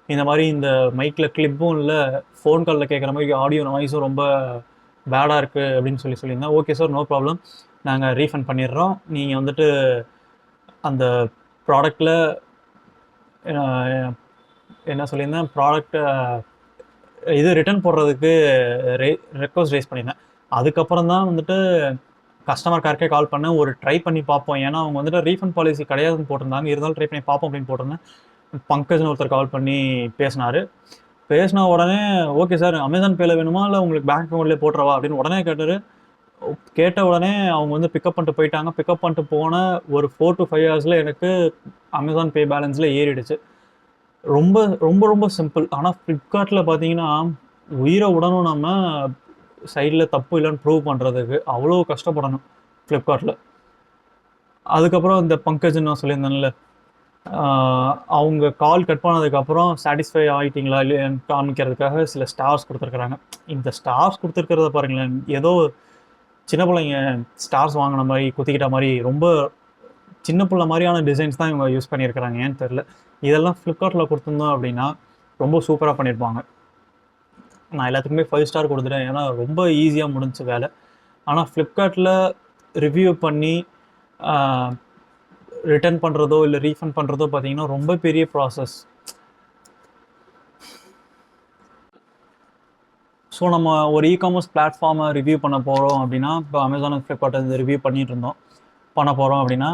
S1: இந்த மாதிரி இந்த மைக்கில் கிளிப்பும் இல்லை, ஃபோன் காலில் கேட்குற மாதிரி ஆடியோ நாய்ஸும் ரொம்ப பேடாக இருக்குது அப்படின்னு சொல்லியிருந்தேன். ஓகே சார், நோ ப்ராப்ளம், நாங்கள் ரீஃபண்ட் பண்ணிடுறோம், நீங்கள் வந்துட்டு அந்த ப்ராடக்டில் என்ன சொல்லியிருந்தேன், ப்ராடக்ட் இது ரிட்டர்ன் போடுறதுக்கு ரெக்வஸ்ட் ரைஸ் பண்ணியிருந்தேன். அதுக்கப்புறம் தான் வந்துட்டு கஸ்டமர் கேருக்கே கால் பண்ணேன், ஒரு ட்ரை பண்ணி பார்ப்போம். ஏன்னா அவங்க வந்துட்டு ரீஃபண்ட் பாலிசி கிடையாதுன்னு போட்டிருந்தாங்க. இருந்தாலும் ட்ரை பண்ணி பார்ப்போம் அப்படின்னு போட்டிருந்தேன். பங்கஜ்னு ஒருத்தர் கால் பண்ணி பேசினார். பேசின உடனே ஓகே சார், அமேசான் பேல வேணுமா இல்லை உங்களுக்கு பேங்க் அக்கௌண்ட்லேயே போட்டுறவா அப்படின்னு உடனே கேட்டார். கேட்ட உடனே அவங்க வந்து பிக்கப் பண்ணிட்டு போயிட்டாங்க. பிக்கப் பண்ணிட்டு போன ஒரு 4 to 5 ஹவர்ஸில் எனக்கு அமேசான் பே பேலன்ஸில் ஏறிடுச்சு. ரொம்ப ரொம்ப ரொம்ப சிம்பிள். ஆனால் ஃப்ளிப்கார்ட்டில் பார்த்தீங்கன்னா உயிரை உடனும் நம்ம சைடில் தப்பு இல்லைன்னு ப்ரூவ் பண்ணுறதுக்கு அவ்வளோ கஷ்டப்படணும் ஃப்ளிப்கார்ட்டில். அதுக்கப்புறம் இந்த பங்கஜ்னு நான் சொல்லியிருந்தேன்ல, அவங்க கால் கட் பண்ணதுக்கப்புறம் சாட்டிஸ்ஃபை ஆகிட்டீங்களா இல்லையான்னு காமிக்கிறதுக்காக சில ஸ்டார்ஸ் கொடுத்துருக்குறாங்க. இந்த ஸ்டார்ஸ் கொடுத்துருக்கிறத பாருங்களேன், ஏதோ சின்ன பிள்ளைங்க ஸ்டார்ஸ் வாங்கின மாதிரி குத்திக்கிட்ட மாதிரி ரொம்ப சின்ன பிள்ளை மாதிரியான டிசைன்ஸ் தான் இவங்க யூஸ் பண்ணியிருக்கிறாங்க. ஏன்னு தெரில. இதெல்லாம் ஃப்ளிப்கார்ட்டில் கொடுத்துருந்தோம் அப்படின்னா ரொம்ப சூப்பராக பண்ணியிருப்பாங்க. நான் எல்லாத்துக்குமே 5 ஸ்டார் கொடுத்துட்டேன், ஏன்னா ரொம்ப ஈஸியாக முடிஞ்சு வேலை. ஆனால் ஃப்ளிப்கார்ட்டில் ரிவ்யூ பண்ணி ரிட்டர்ன் பண்ணுறதோ இல்லை ரீஃபண்ட் பண்ணுறதோ பார்த்தீங்கன்னா ரொம்ப பெரிய ப்ராசஸ். ஸோ நம்ம ஒரு இ-காமர்ஸ் பிளாட்ஃபார்மை ரிவ்யூ பண்ண போகிறோம் அப்படின்னா, இப்போ அமேசான் ஃப்ளிப்கார்ட்டை இந்த ரிவ்யூ பண்ணிகிட்டு இருந்தோம், பண்ண போகிறோம் அப்படின்னா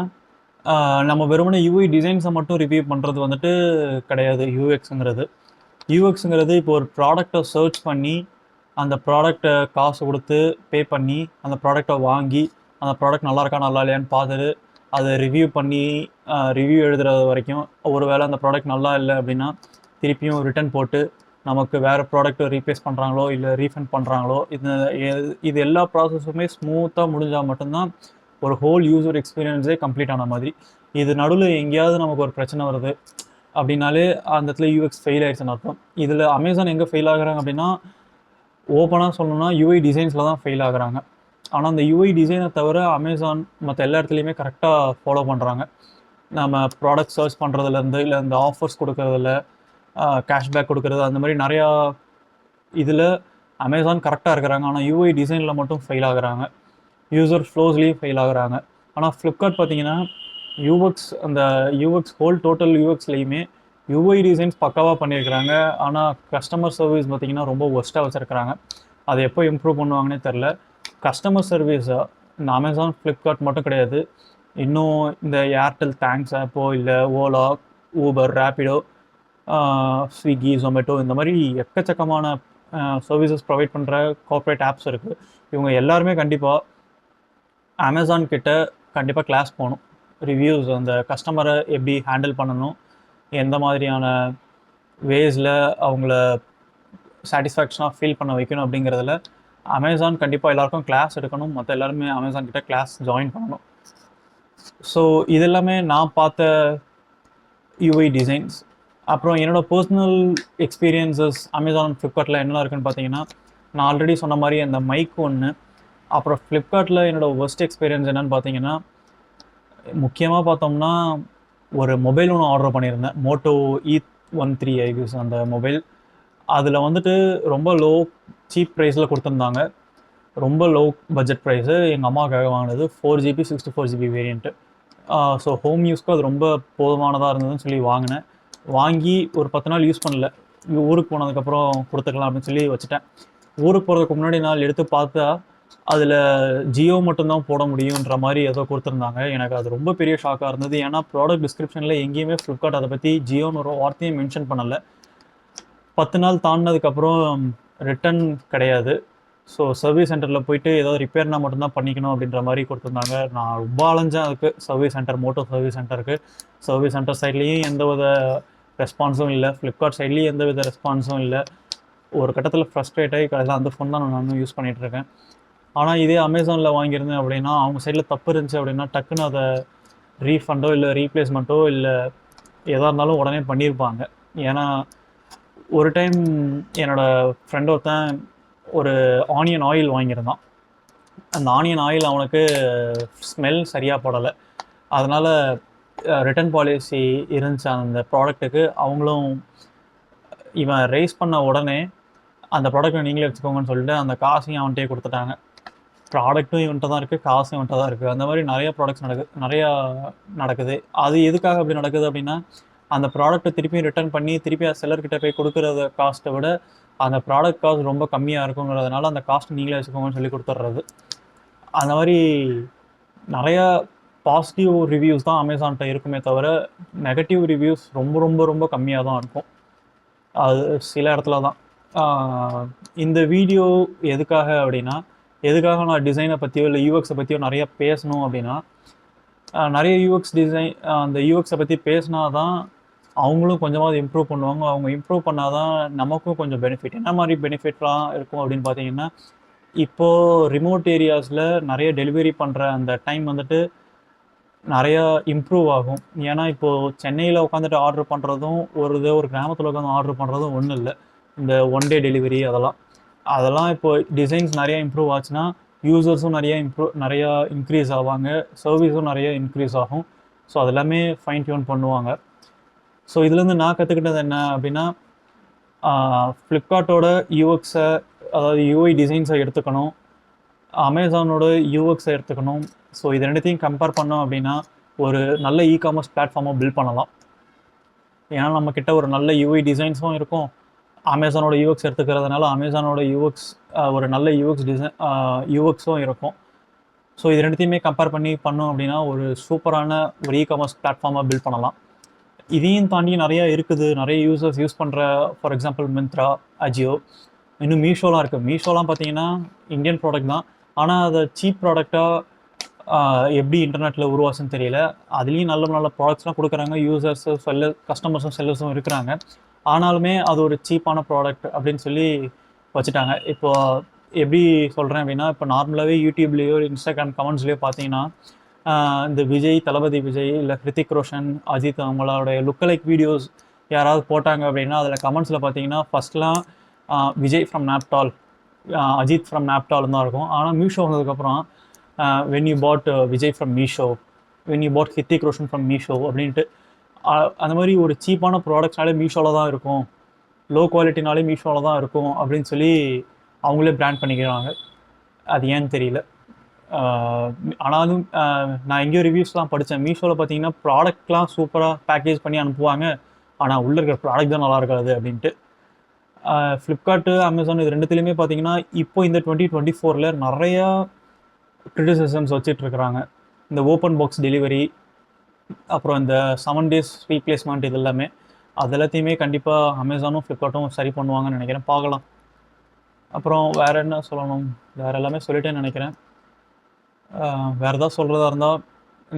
S1: நம்ம வெறுமனே யூஐ டிசைன்ஸை மட்டும் ரிவ்யூ பண்ணுறது வந்துட்டு கிடையாது. யூஎக்ஸுங்கிறது இப்போ ஒரு ப்ராடக்டை சர்ச் பண்ணி அந்த ப்ராடக்டை காசு கொடுத்து பே பண்ணி அந்த ப்ராடக்டை வாங்கி அந்த ப்ராடக்ட் நல்லா இருக்கா நல்லா இல்லையான்னு பார்த்துட்டு அதை ரிவ்யூ பண்ணி ரிவ்யூ எழுதுறது வரைக்கும், ஒரு வேளை அந்த ப்ராடக்ட் நல்லா இல்லை அப்படின்னா திருப்பியும் ரிட்டர்ன் போட்டு நமக்கு வேறு ப்ராடக்ட்டை ரீப்ளேஸ் பண்ணுறாங்களோ இல்லை ரீஃபண்ட் பண்ணுறாங்களோ, இது எல்லா ப்ராசஸுமே ஸ்மூத்தாக முடிஞ்சால் மட்டும்தான் ஒரு ஹோல் யூசர் எக்ஸ்பீரியன்ஸே கம்ப்ளீட் ஆன மாதிரி. இது நடுவில் எங்கேயாவது நமக்கு ஒரு பிரச்சனை வருது அப்படின்னாலே அந்த இடத்துல யூஎக்ஸ் ஃபெயில் ஆயிடுச்சுன்னு அர்த்தம். இதில் அமேசான் எங்கே ஃபெயில் ஆகுறாங்க அப்படின்னா, ஓப்பனாக சொல்லணும்னா யூஐ டிசைன்ஸில் தான் ஃபெயில் ஆகுறாங்க. ஆனால் அந்த யூஐ டிசைனை தவிர அமேசான் மற்ற எல்லா இடத்துலையுமே கரெக்டாக ஃபாலோ பண்ணுறாங்க. நம்ம ப்ராடக்ட் சர்ச் பண்ணுறதுலேருந்து இல்லை இந்த ஆஃபர்ஸ் கொடுக்குறதுல கேஷ்பேக் கொடுக்குறது அந்த மாதிரி நிறையா இதில் அமேசான் கரெக்டாக இருக்கிறாங்க. ஆனால் யூஐ டிசைனில் மட்டும் ஃபெயில் ஆகுறாங்க, யூசர் ஃப்ளோஸ்லேயும் ஃபெயில் ஆகுறாங்க. ஆனால் ஃப்ளிப்கார்ட் பார்த்தீங்கன்னா அந்த யூஎக்ஸ் டோட்டல் யூஎக்ஸ்லேயுமே யூஐ டிசைன்ஸ் பக்காவாக பண்ணியிருக்கிறாங்க. ஆனால் கஸ்டமர் சர்வீஸ் பார்த்திங்கன்னா ரொம்ப ஒஸ்ட்டாக வச்சுருக்கிறாங்க. அதை எப்போ இம்ப்ரூவ் பண்ணுவாங்கன்னே தெரில. கஸ்டமர் சர்வீஸை இந்த அமேசான் ஃப்ளிப்கார்ட் மட்டும் கிடையாது, இன்னும் இந்த ஏர்டெல் தேங்க்ஸ் ஆப்போ இல்லை ஓலா, ஊபர், ரேப்பிடோ, ஸ்விக்கி, ஜொமேட்டோ இந்த மாதிரி எக்கச்சக்கமான சர்வீசஸ் ப்ரொவைட் பண்ணுற கார்ப்பரேட் ஆப்ஸ் இருக்குது. இவங்க எல்லாருமே கண்டிப்பாக அமேசான் கிட்ட கண்டிப்பாக கிளாஸ் போகணும். ரிவ்யூஸ், அந்த கஸ்டமரை எப்படி ஹேண்டில் பண்ணணும், எந்த மாதிரியான வேஸில் அவங்கள சாட்டிஸ்ஃபேக்ஷனாக ஃபீல் பண்ண வைக்கணும் அப்படிங்கிறதுல அமேசான் கண்டிப்பாக எல்லாருக்கும் கிளாஸ் எடுக்கணும். மற்ற எல்லாருமே அமேசான் கிட்ட கிளாஸ் ஜாயின் பண்ணணும். ஸோ இது எல்லாமே நான் பார்த்த யூஐ டிசைன்ஸ். அப்புறம் என்னோடய பர்சனல் எக்ஸ்பீரியன்ஸஸ் அமேசான் ஃப்ளிப்கார்ட்டில் என்னெல்லாம் இருக்குன்னு பார்த்தீங்கன்னா, நான் ஆல்ரெடி சொன்ன மாதிரி அந்த மைக் ஒன்று. அப்புறம் ஃப்ளிப்கார்ட்டில் என்னோடய ஒர்ஸ்ட் எக்ஸ்பீரியன்ஸ் என்னென்னு பார்த்தீங்கன்னா, முக்கியமாக பார்த்தோம்னா ஒரு மொபைல் ஒன்று ஆர்டர் பண்ணியிருந்தேன், மோட்டோ E13 ஐவிஸ் அந்த மொபைல். அதில் வந்துட்டு ரொம்ப சீப் ப்ரைஸில் கொடுத்துருந்தாங்க, ரொம்ப லோ பட்ஜெட் ப்ரைஸு. எங்கள் அம்மாவுக்காக வாங்கினது 4GB 64GB variant. So home யூஸ்க்கு அது ரொம்ப போதுமானதாக இருந்ததுன்னு சொல்லி வாங்கினேன். வாங்கி ஒரு 10 நாள் யூஸ் பண்ணல, ஊருக்கு போனதுக்கப்புறம் கொடுத்துக்கலாம் அப்படின்னு சொல்லி வச்சுட்டேன். ஊருக்கு போகிறதுக்கு முன்னாடி நாள் எடுத்து பார்த்தா அதில் ஜியோ மட்டும்தான் போட முடியுன்ற மாதிரி ஏதோ கொடுத்துருந்தாங்க. எனக்கு அது ரொம்ப பெரிய ஷாக்காக இருந்தது. ஏன்னா ப்ராடக்ட் டிஸ்கிரிப்ஷனில் எங்கேயுமே ஃப்ளிப்கார்ட் அதை பற்றி ஜியோன்னு ஒரு வார்த்தையும் மென்ஷன் பண்ணலை. 10 நாள் தாண்டினதுக்கப்புறம் ரிட்டன் கிடையாது. ஸோ சர்வீஸ் சென்டரில் போயிட்டு ஏதாவது ரிப்பேர்னால் மட்டும்தான் பண்ணிக்கணும் அப்படின்ற மாதிரி கொடுத்துருந்தாங்க. நான் ரொம்ப அலைஞ்சேன் அதுக்கு, சர்வீஸ் சென்டர், மோட்டோ சர்வீஸ் சென்டருக்கு. சர்வீஸ் சென்டர் சைட்லேயும் எந்த வித ரெஸ்பான்ஸும் இல்லை, ஃப்ளிப்கார்ட் சைட்லேயும் எந்த வித ரெஸ்பான்ஸும் இல்லை. ஒரு கட்டத்தில் ஃப்ரஸ்ட்ரேட் ஆகி கடைசியில் அந்த ஃபோன் தான் நான் யூஸ் பண்ணிகிட்ருக்கேன். ஆனால் இதே அமேசானில் வாங்கியிருந்தேன் அப்படின்னா, அவங்க சைடில் தப்பு இருந்துச்சு அப்படின்னா டக்குன்னு அதை ரீஃபண்டோ இல்லை ரீப்ளேஸ்மெண்ட்டோ இல்லை எதாக இருந்தாலும் உடனே பண்ணியிருப்பாங்க. ஏன்னா ஒரு டைம் என்னோடய ஃப்ரெண்ட் ஒருத்தன் ஒரு ஆனியன் ஆயில் வாங்கியிருந்தான். அந்த ஆனியன் ஆயில் அவனுக்கு ஸ்மெல் சரியாக படலை. அதனால் ரிட்டர்ன் பாலிசி இருந்துச்சு அந்த ப்ராடக்ட்டுக்கு. அவங்களும் இவன் ரைஸ் பண்ண உடனே அந்த ப்ராடக்ட்டை நீங்களே வச்சுக்கோங்கன்னு சொல்லிட்டு அந்த காசையும் அவன்கிட்டே கொடுத்துட்டாங்க. ப்ராடக்ட்டும் இவன்ட்ட தான் இருக்குது, காசும் இவன்ட்ட தான் இருக்குது. அந்த மாதிரி நிறைய ப்ராடக்ட்ஸ் நிறையா நடக்குது. அது எதுக்காக அப்படி நடக்குது அப்படின்னா, அந்த ப்ராடக்ட்டை திருப்பி ரிட்டர்ன் பண்ணி திருப்பி செல்லர்கிட்ட போய் கொடுக்குறத காஸ்ட்டை விட அந்த ப்ராடக்ட் காஸ்ட் ரொம்ப கம்மியாக இருக்குங்கிறதுனால அந்த காஸ்ட் நீங்களே வச்சுக்கோங்கன்னு சொல்லி கொடுத்துட்றது. அந்த மாதிரி நிறையா பாசிட்டிவ் ரிவ்யூஸ் தான் அமேசான்கிட்ட இருக்குமே தவிர நெகட்டிவ் ரிவ்யூஸ் ரொம்ப ரொம்ப ரொம்ப கம்மியாக தான் இருக்கும். அது சில இடத்துல தான். இந்த வீடியோ எதுக்காக அப்படின்னா, எதுக்காக நான் டிசைனை பற்றியோ இல்லை யூஎக்ஸை பற்றியோ நிறையா பேசணும் அப்படின்னா, நிறைய யூஎக்ஸ் டிசைன் அந்த யூஎக்ஸை பற்றி பேசினா தான் அவங்களும் கொஞ்சமாவது இம்ப்ரூவ் பண்ணுவாங்க. அவங்க இம்ப்ரூவ் பண்ணால் தான் நமக்கும் கொஞ்சம் பெனிஃபிட். என்ன மாதிரி பெனிஃபிட்லாம் இருக்கும் அப்படின்னு பார்த்தீங்கன்னா, இப்போது ரிமோட் ஏரியாஸில் நிறைய டெலிவரி பண்ணுற அந்த டைம் வந்துட்டு நிறையா இம்ப்ரூவ் ஆகும். ஏன்னா இப்போது சென்னையில் உட்காந்துட்டு ஆர்டர் பண்ணுறதும் ஒரு கிராமத்தில் உட்காந்து ஆர்டர் பண்ணுறதும் ஒன்றும் இல்லை. இந்த ஒன் டே டெலிவரி அதெல்லாம் இப்போ டிசைன்ஸ் நிறையா இம்ப்ரூவ் ஆச்சுன்னா யூசர்ஸும் நிறையா இன்க்ரீஸ் ஆவாங்க, சர்வீஸும் நிறைய இன்க்ரீஸ் ஆகும். ஸோ அதெல்லாமே ஃபைன் டியூன் பண்ணுவாங்க. ஸோ இதுலேருந்து நான் கற்றுக்கிட்டது என்ன அப்படின்னா, ஃப்ளிப்கார்ட்டோட யூஎக்ஸை, அதாவது யூஐ டிசைன்ஸை எடுத்துக்கணும், அமேசானோட யூஎக்ஸை எடுத்துக்கணும். ஸோ இது ரெண்டுத்தையும் கம்பேர் பண்ணோம் அப்படின்னா ஒரு நல்ல இ-காமர்ஸ் பிளாட்ஃபார்மை பில்ட் பண்ணலாம். ஏன்னா நம்மக்கிட்ட ஒரு நல்ல யூஐ டிசைன்ஸும் இருக்கும், அமேசானோட யூஎக்ஸ் எடுத்துக்கிறதுனால அமேசானோட யூஎக்ஸ் ஒரு நல்ல யூஎக்ஸும் இருக்கும். ஸோ இது ரெண்டுத்தையுமே கம்பேர் பண்ணி பண்ணோம் அப்படின்னா ஒரு சூப்பரான ஒரு இ-காமர்ஸ் பிளாட்ஃபார்மை பில்ட் பண்ணலாம். இதையும் தாண்டி நிறையா இருக்குது. நிறைய யூசர்ஸ் யூஸ் பண்ணுற, ஃபார் எக்ஸாம்பிள் மிந்த்ரா, அஜியோ, இன்னும் மீஷோலாம் இருக்குது. மீஷோலாம் பார்த்தீங்கன்னா இந்தியன் ப்ராடக்ட் தான், ஆனால் அதை சீப் ப்ராடக்டாக எப்படி இன்டர்நெட்டில் உருவாச்சுன்னு தெரியல. அதுலேயும் நல்ல நல்ல ப்ராடக்ட்ஸ்லாம் கொடுக்குறாங்க, யூசர்ஸும் கஸ்டமர்ஸும் செல்லர்ஸும் இருக்கிறாங்க. ஆனாலுமே அது ஒரு சீப்பான ப்ராடக்ட் அப்படின்னு சொல்லி வச்சுட்டாங்க. இப்போது எப்படி சொல்கிறேன் அப்படின்னா, இப்போ நார்மலாகவே யூடியூப்லேயோ இன்ஸ்டாகிராம் கமெண்ட்ஸ்லேயோ பார்த்தீங்கன்னா, இந்த தளபதி விஜய் இல்லை ஹிருத்திக் ரோஷன், அஜித் அவங்களோட லுக்கலைக் வீடியோஸ் யாராவது போட்டாங்க அப்படின்னா அதில் கமெண்ட்ஸில் பார்த்தீங்கன்னா ஃபஸ்ட்லாம் விஜய் ஃப்ரம் நாப்டால், அஜித் ஃப்ரம் நாப்டால் தான் இருக்கும். ஆனால் மீஷோ வந்ததுக்கப்புறம் when you bought Vijay from Meesho, when you bought Hrithik Roshan from Meesho அப்படின்ட்டு அந்த மாதிரி ஒரு சீப்பான ப்ராடக்ட்ஸ்னாலே மீஷோவில் தான் இருக்கும், லோ குவாலிட்டினாலே மீஷோவில் தான் இருக்கும் அப்படின்னு சொல்லி அவங்களே பிராண்ட் பண்ணிக்கிறாங்க. அது ஏன்னு தெரியல. ஆனாலும் நான் எங்கேயோ ரிவ்யூஸ்லாம் படித்தேன், மீஷோவில் பார்த்தீங்கன்னா ப்ராடக்ட்லாம் சூப்பராக பேக்கேஜ் பண்ணி அனுப்புவாங்க, ஆனால் உள்ளே இருக்கிற ப்ராடக்ட் தான் நல்லா இருக்காது அப்படின்ட்டு. ஃப்ளிப்கார்ட்டு, அமேசான் இது ரெண்டுத்துலேயுமே பார்த்தீங்கன்னா இப்போ இந்த 2024 நிறையா கிரிட்டிசிசம்ஸ் வச்சிட்ருக்குறாங்க. இந்த ஓப்பன் பாக்ஸ் டெலிவரி, அப்புறம் இந்த 7 days ரீப்ளேஸ்மெண்ட், இது எல்லாமே அது எல்லாத்தையுமே கண்டிப்பாக அமேசானும் ஃப்ளிப்கார்ட்டும் சரி பண்ணுவாங்கன்னு நினைக்கிறேன். பார்க்கலாம். அப்புறம் வேறு என்ன சொல்லணும், வேறு எல்லாமே சொல்லிட்டேன்னு நினைக்கிறேன். வேறு ஏதாவது சொல்கிறதா இருந்தால்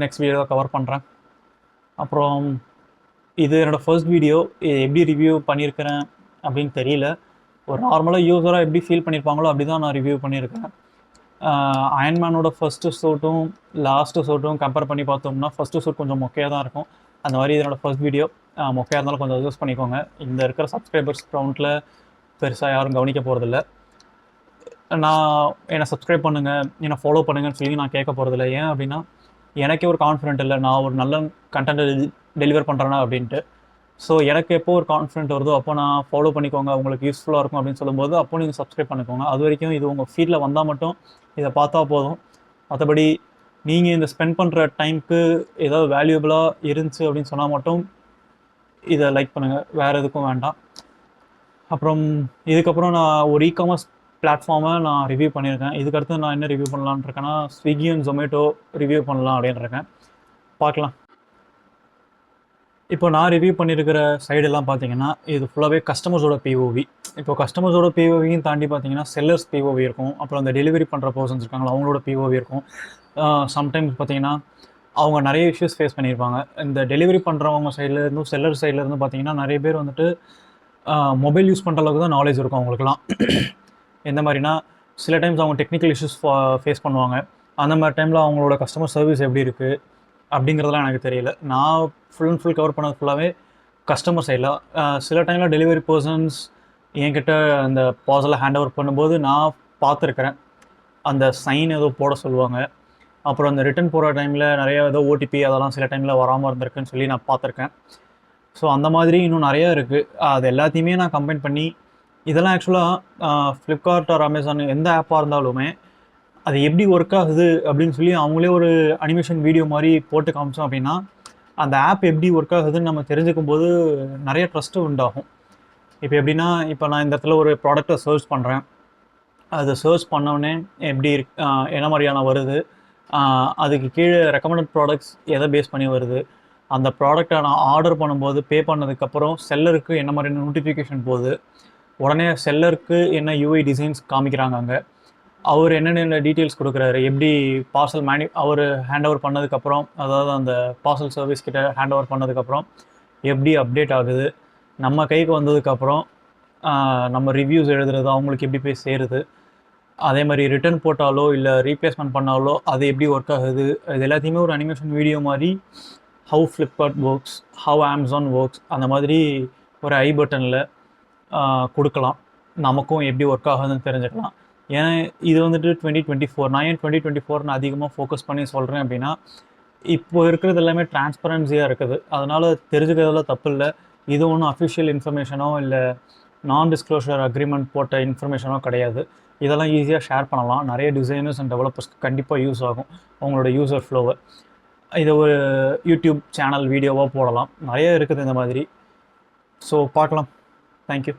S1: நெக்ஸ்ட் வீடியோவை கவர் பண்ணுறேன். அப்புறம் இது என்னோடய ஃபர்ஸ்ட் வீடியோ, எப்படி ரிவ்யூ பண்ணியிருக்கிறேன் அப்படின்னு தெரியல. ஒரு நார்மலாக யூஸராக எப்படி ஃபீல் பண்ணியிருப்பாங்களோ அப்படி தான் நான் ரிவ்யூ பண்ணியிருக்கேன். அயன்மேனோட ஃபஸ்ட்டு ஷூட்டும் லாஸ்ட்டு ஷூட்டும் கம்பேர் பண்ணி பார்த்தோம்னா ஃபஸ்ட்டு ஷூட் கொஞ்சம் மொக்கையாக தான் இருக்கும். அந்த மாதிரி இதனோட ஃபர்ஸ்ட் வீடியோ மொக்கையாக இருந்தாலும் கொஞ்சம் யூஸ் பண்ணிக்கோங்க. இந்த இருக்கிற சப்ஸ்கிரைபர்ஸ் கவுண்ட்டில் பெருசாக யாரும் கவனிக்க போகிறதில்ல. என்னை சப்ஸ்கிரைப் பண்ணுங்கள், என்னை ஃபாலோ பண்ணுங்கன்னு சொல்லி நான் கேட்க போகிறதில்ல. ஏன் அப்படின்னா எனக்கே ஒரு கான்ஃபிடென்ட் இல்லை, நான் ஒரு நல்ல கண்டென்ட்டை டெலிவர் பண்ணுறேன்னா அப்படின்ட்டு. ஸோ எனக்கு எப்போ ஒரு கான்ஃபிடென்ட் வருதோ அப்போ நான் ஃபாலோ பண்ணிக்கோங்க, உங்களுக்கு யூஸ்ஃபுல்லாக இருக்கும் அப்படின்னு சொல்லும்போது அப்போ நீங்கள் சப்ஸ்கிரைப் பண்ணிக்கோங்க. அது வரைக்கும் இது உங்கள் ஃபீல்டில் வந்தால் மட்டும் இதை பார்த்தா போதும். மற்றபடி நீங்கள் இந்த ஸ்பெண்ட் பண்ணுற டைமுக்கு ஏதாவது வேல்யூபிளாக இருந்துச்சு அப்படின்னு சொன்னால் மட்டும் இதை லைக் பண்ணுங்கள், வேறு எதுக்கும் வேண்டாம். அப்புறம் இதுக்கப்புறம் நான் ஒரு இ-காமர்ஸ் பிளாட்ஃபார்மை நான் ரிவ்யூ பண்ணியிருக்கேன். இதுக்கடுத்து நான் என்ன ரிவ்யூ பண்ணலான்னு இருக்கேன்னா ஸ்விக்கி அண்ட் ஜொமேட்டோ ரிவ்யூ பண்ணலாம் அப்படின்னு இருக்கேன். பார்க்கலாம். இப்போ நான் ரிவ்யூ பண்ணியிருக்கிற சைடெல்லாம் பார்த்தீங்கன்னா இது ஃபுல்லாகவே கஸ்டமர்ஸோட பிஓவி. இப்போ கஸ்டமர்ஸோட பிஓவியும் தாண்டி பார்த்தீங்கன்னா செல்லர்ஸ் பிஓவி இருக்கும், அப்புறம் அந்த டெலிவரி பண்ணுற பர்சன்ஸ் இருக்காங்களா அவங்களோட பிஓவி இருக்கும். சம்டைம்ஸ் பார்த்தீங்கன்னா அவங்க நிறைய இஷ்யூஸ் ஃபேஸ் பண்ணியிருப்பாங்க. இந்த டெலிவரி பண்ணுறவங்க சைட்லேருந்தும் செல்லர் சைட்லேருந்து பார்த்தீங்கன்னா நிறைய பேர் வந்துட்டு மொபைல் யூஸ் பண்ணுற அளவுக்கு தான் நாலேஜ் இருக்கும் அவங்களுக்குலாம். எந்த மாதிரினா சில டைம்ஸ் அவங்க டெக்னிக்கல் இஷ்யூஸ் ஃபேஸ் பண்ணுவாங்க. அந்த மாதிரி டைமில் அவங்களோட கஸ்டமர் சர்வீஸ் எப்படி இருக்குது அப்படிங்கிறதுலாம் எனக்கு தெரியல. நான் ஃபுல் அண்ட் ஃபுல் கவர் பண்ணது ஃபுல்லாகவே கஸ்டமர் சைடில். சில டைமில் டெலிவரி பர்சன்ஸ் என்கிட்ட அந்த பார்சலை ஹேண்ட் ஓவர் பண்ணும்போது நான் பார்த்துருக்குறேன், அந்த சைன் ஏதோ போட சொல்லுவாங்க. அப்புறம் அந்த ரிட்டன் போகிற டைமில் நிறைய ஏதோ ஓடிபி அதெல்லாம் சில டைமில் வராமல் இருந்திருக்குன்னு சொல்லி நான் பார்த்துருக்கேன். ஸோ அந்த மாதிரி இன்னும் நிறையா இருக்குது. அது எல்லாத்தையுமே நான் கம்பைன் பண்ணி இதெல்லாம் ஆக்சுவலாக ஃப்ளிப்கார்ட் ஆர் அமேசான் எந்த ஆப்பாக இருந்தாலுமே அது எப்படி ஒர்க் ஆகுது அப்படின்னு சொல்லி அவங்களே ஒரு அனிமேஷன் வீடியோ மாதிரி போட்டு காமிச்சோம் அப்படின்னா அந்த ஆப் எப்படி ஒர்க் ஆகுதுன்னு நம்ம தெரிஞ்சுக்கும் போது நிறைய ட்ரஸ்ட்டு உண்டாகும். இப்போ எப்படின்னா, இப்போ நான் இந்த இடத்துல ஒரு ப்ராடக்ட்டை சர்ச் பண்ணுறேன். அதை சர்ச் பண்ணோடனே எப்படி என்ன மாதிரியான வருது, அதுக்கு கீழே ரெக்கமெண்டட் ப்ராடக்ட்ஸ் எதை பேஸ் பண்ணி வருது, அந்த ப்ராடக்டை நான் ஆர்டர் பண்ணும்போது பே பண்ணதுக்கப்புறம் செல்லருக்கு என்ன மாதிரியான நோட்டிஃபிகேஷன் போகுது, உடனே செல்லருக்கு என்ன யூஐ டிசைன்ஸ் காமிக்கிறாங்க அங்கே, அவர் என்னென்ன டீட்டெயில்ஸ் கொடுக்குறாரு, எப்படி பார்சல் அவர் ஹேண்ட் ஓவர் பண்ணதுக்கப்புறம், அதாவது அந்த பார்சல் சர்வீஸ் கிட்ட ஹேண்ட் ஓவர் பண்ணதுக்கப்புறம் எப்படி அப்டேட் ஆகுது, நம்ம கைக்கு வந்ததுக்கப்புறம் நம்ம ரிவ்யூஸ் எழுதுறது அவங்களுக்கு எப்படி போய் சேருது, அதே மாதிரி ரிட்டர்ன் போட்டாலோ இல்லை ரீப்ளேஸ்மெண்ட் பண்ணாலோ அது எப்படி ஒர்க் ஆகுது, இது எல்லாத்தையுமே ஒரு அனிமேஷன் வீடியோ மாதிரி how Flipkart works, how Amazon works அந்த மாதிரி ஒரு ஐ பட்டனில் கொடுக்கலாம். நமக்கும் எப்படி ஒர்க் ஆகுதுன்னு தெரிஞ்சுக்கலாம். ஏன்னா இது வந்துட்டு 2024. நான் ஏன் 2024 நான் அதிகமாக ஃபோக்கஸ் பண்ணி சொல்கிறேன் அப்படின்னா, இப்போ இருக்கிறது எல்லாமே டிரான்ஸ்பரன்சியாக இருக்குது. அதனால் தெரிஞ்சுக்கிறதுல தப்பு இல்லை. இது ஒன்றும் அஃபிஷியல் இன்ஃபர்மேஷனோ இல்லை நான் டிஸ்க்ளோஷர் அக்ரிமெண்ட் போட்ட இன்ஃபர்மேஷனோ கிடையாது. இதெல்லாம் ஈஸியாக ஷேர் பண்ணலாம். நிறைய டிசைனர்ஸ் அண்ட் டெவலப்பர்ஸ்க்கு கண்டிப்பாக யூஸ் ஆகும் அவங்களோட யூசர் ஃப்ளோவை. இதை ஒரு யூடியூப் சேனல் வீடியோவாக போடலாம். நிறைய இருக்குது இந்த மாதிரி. ஸோ பார்க்கலாம். தேங்க்யூ.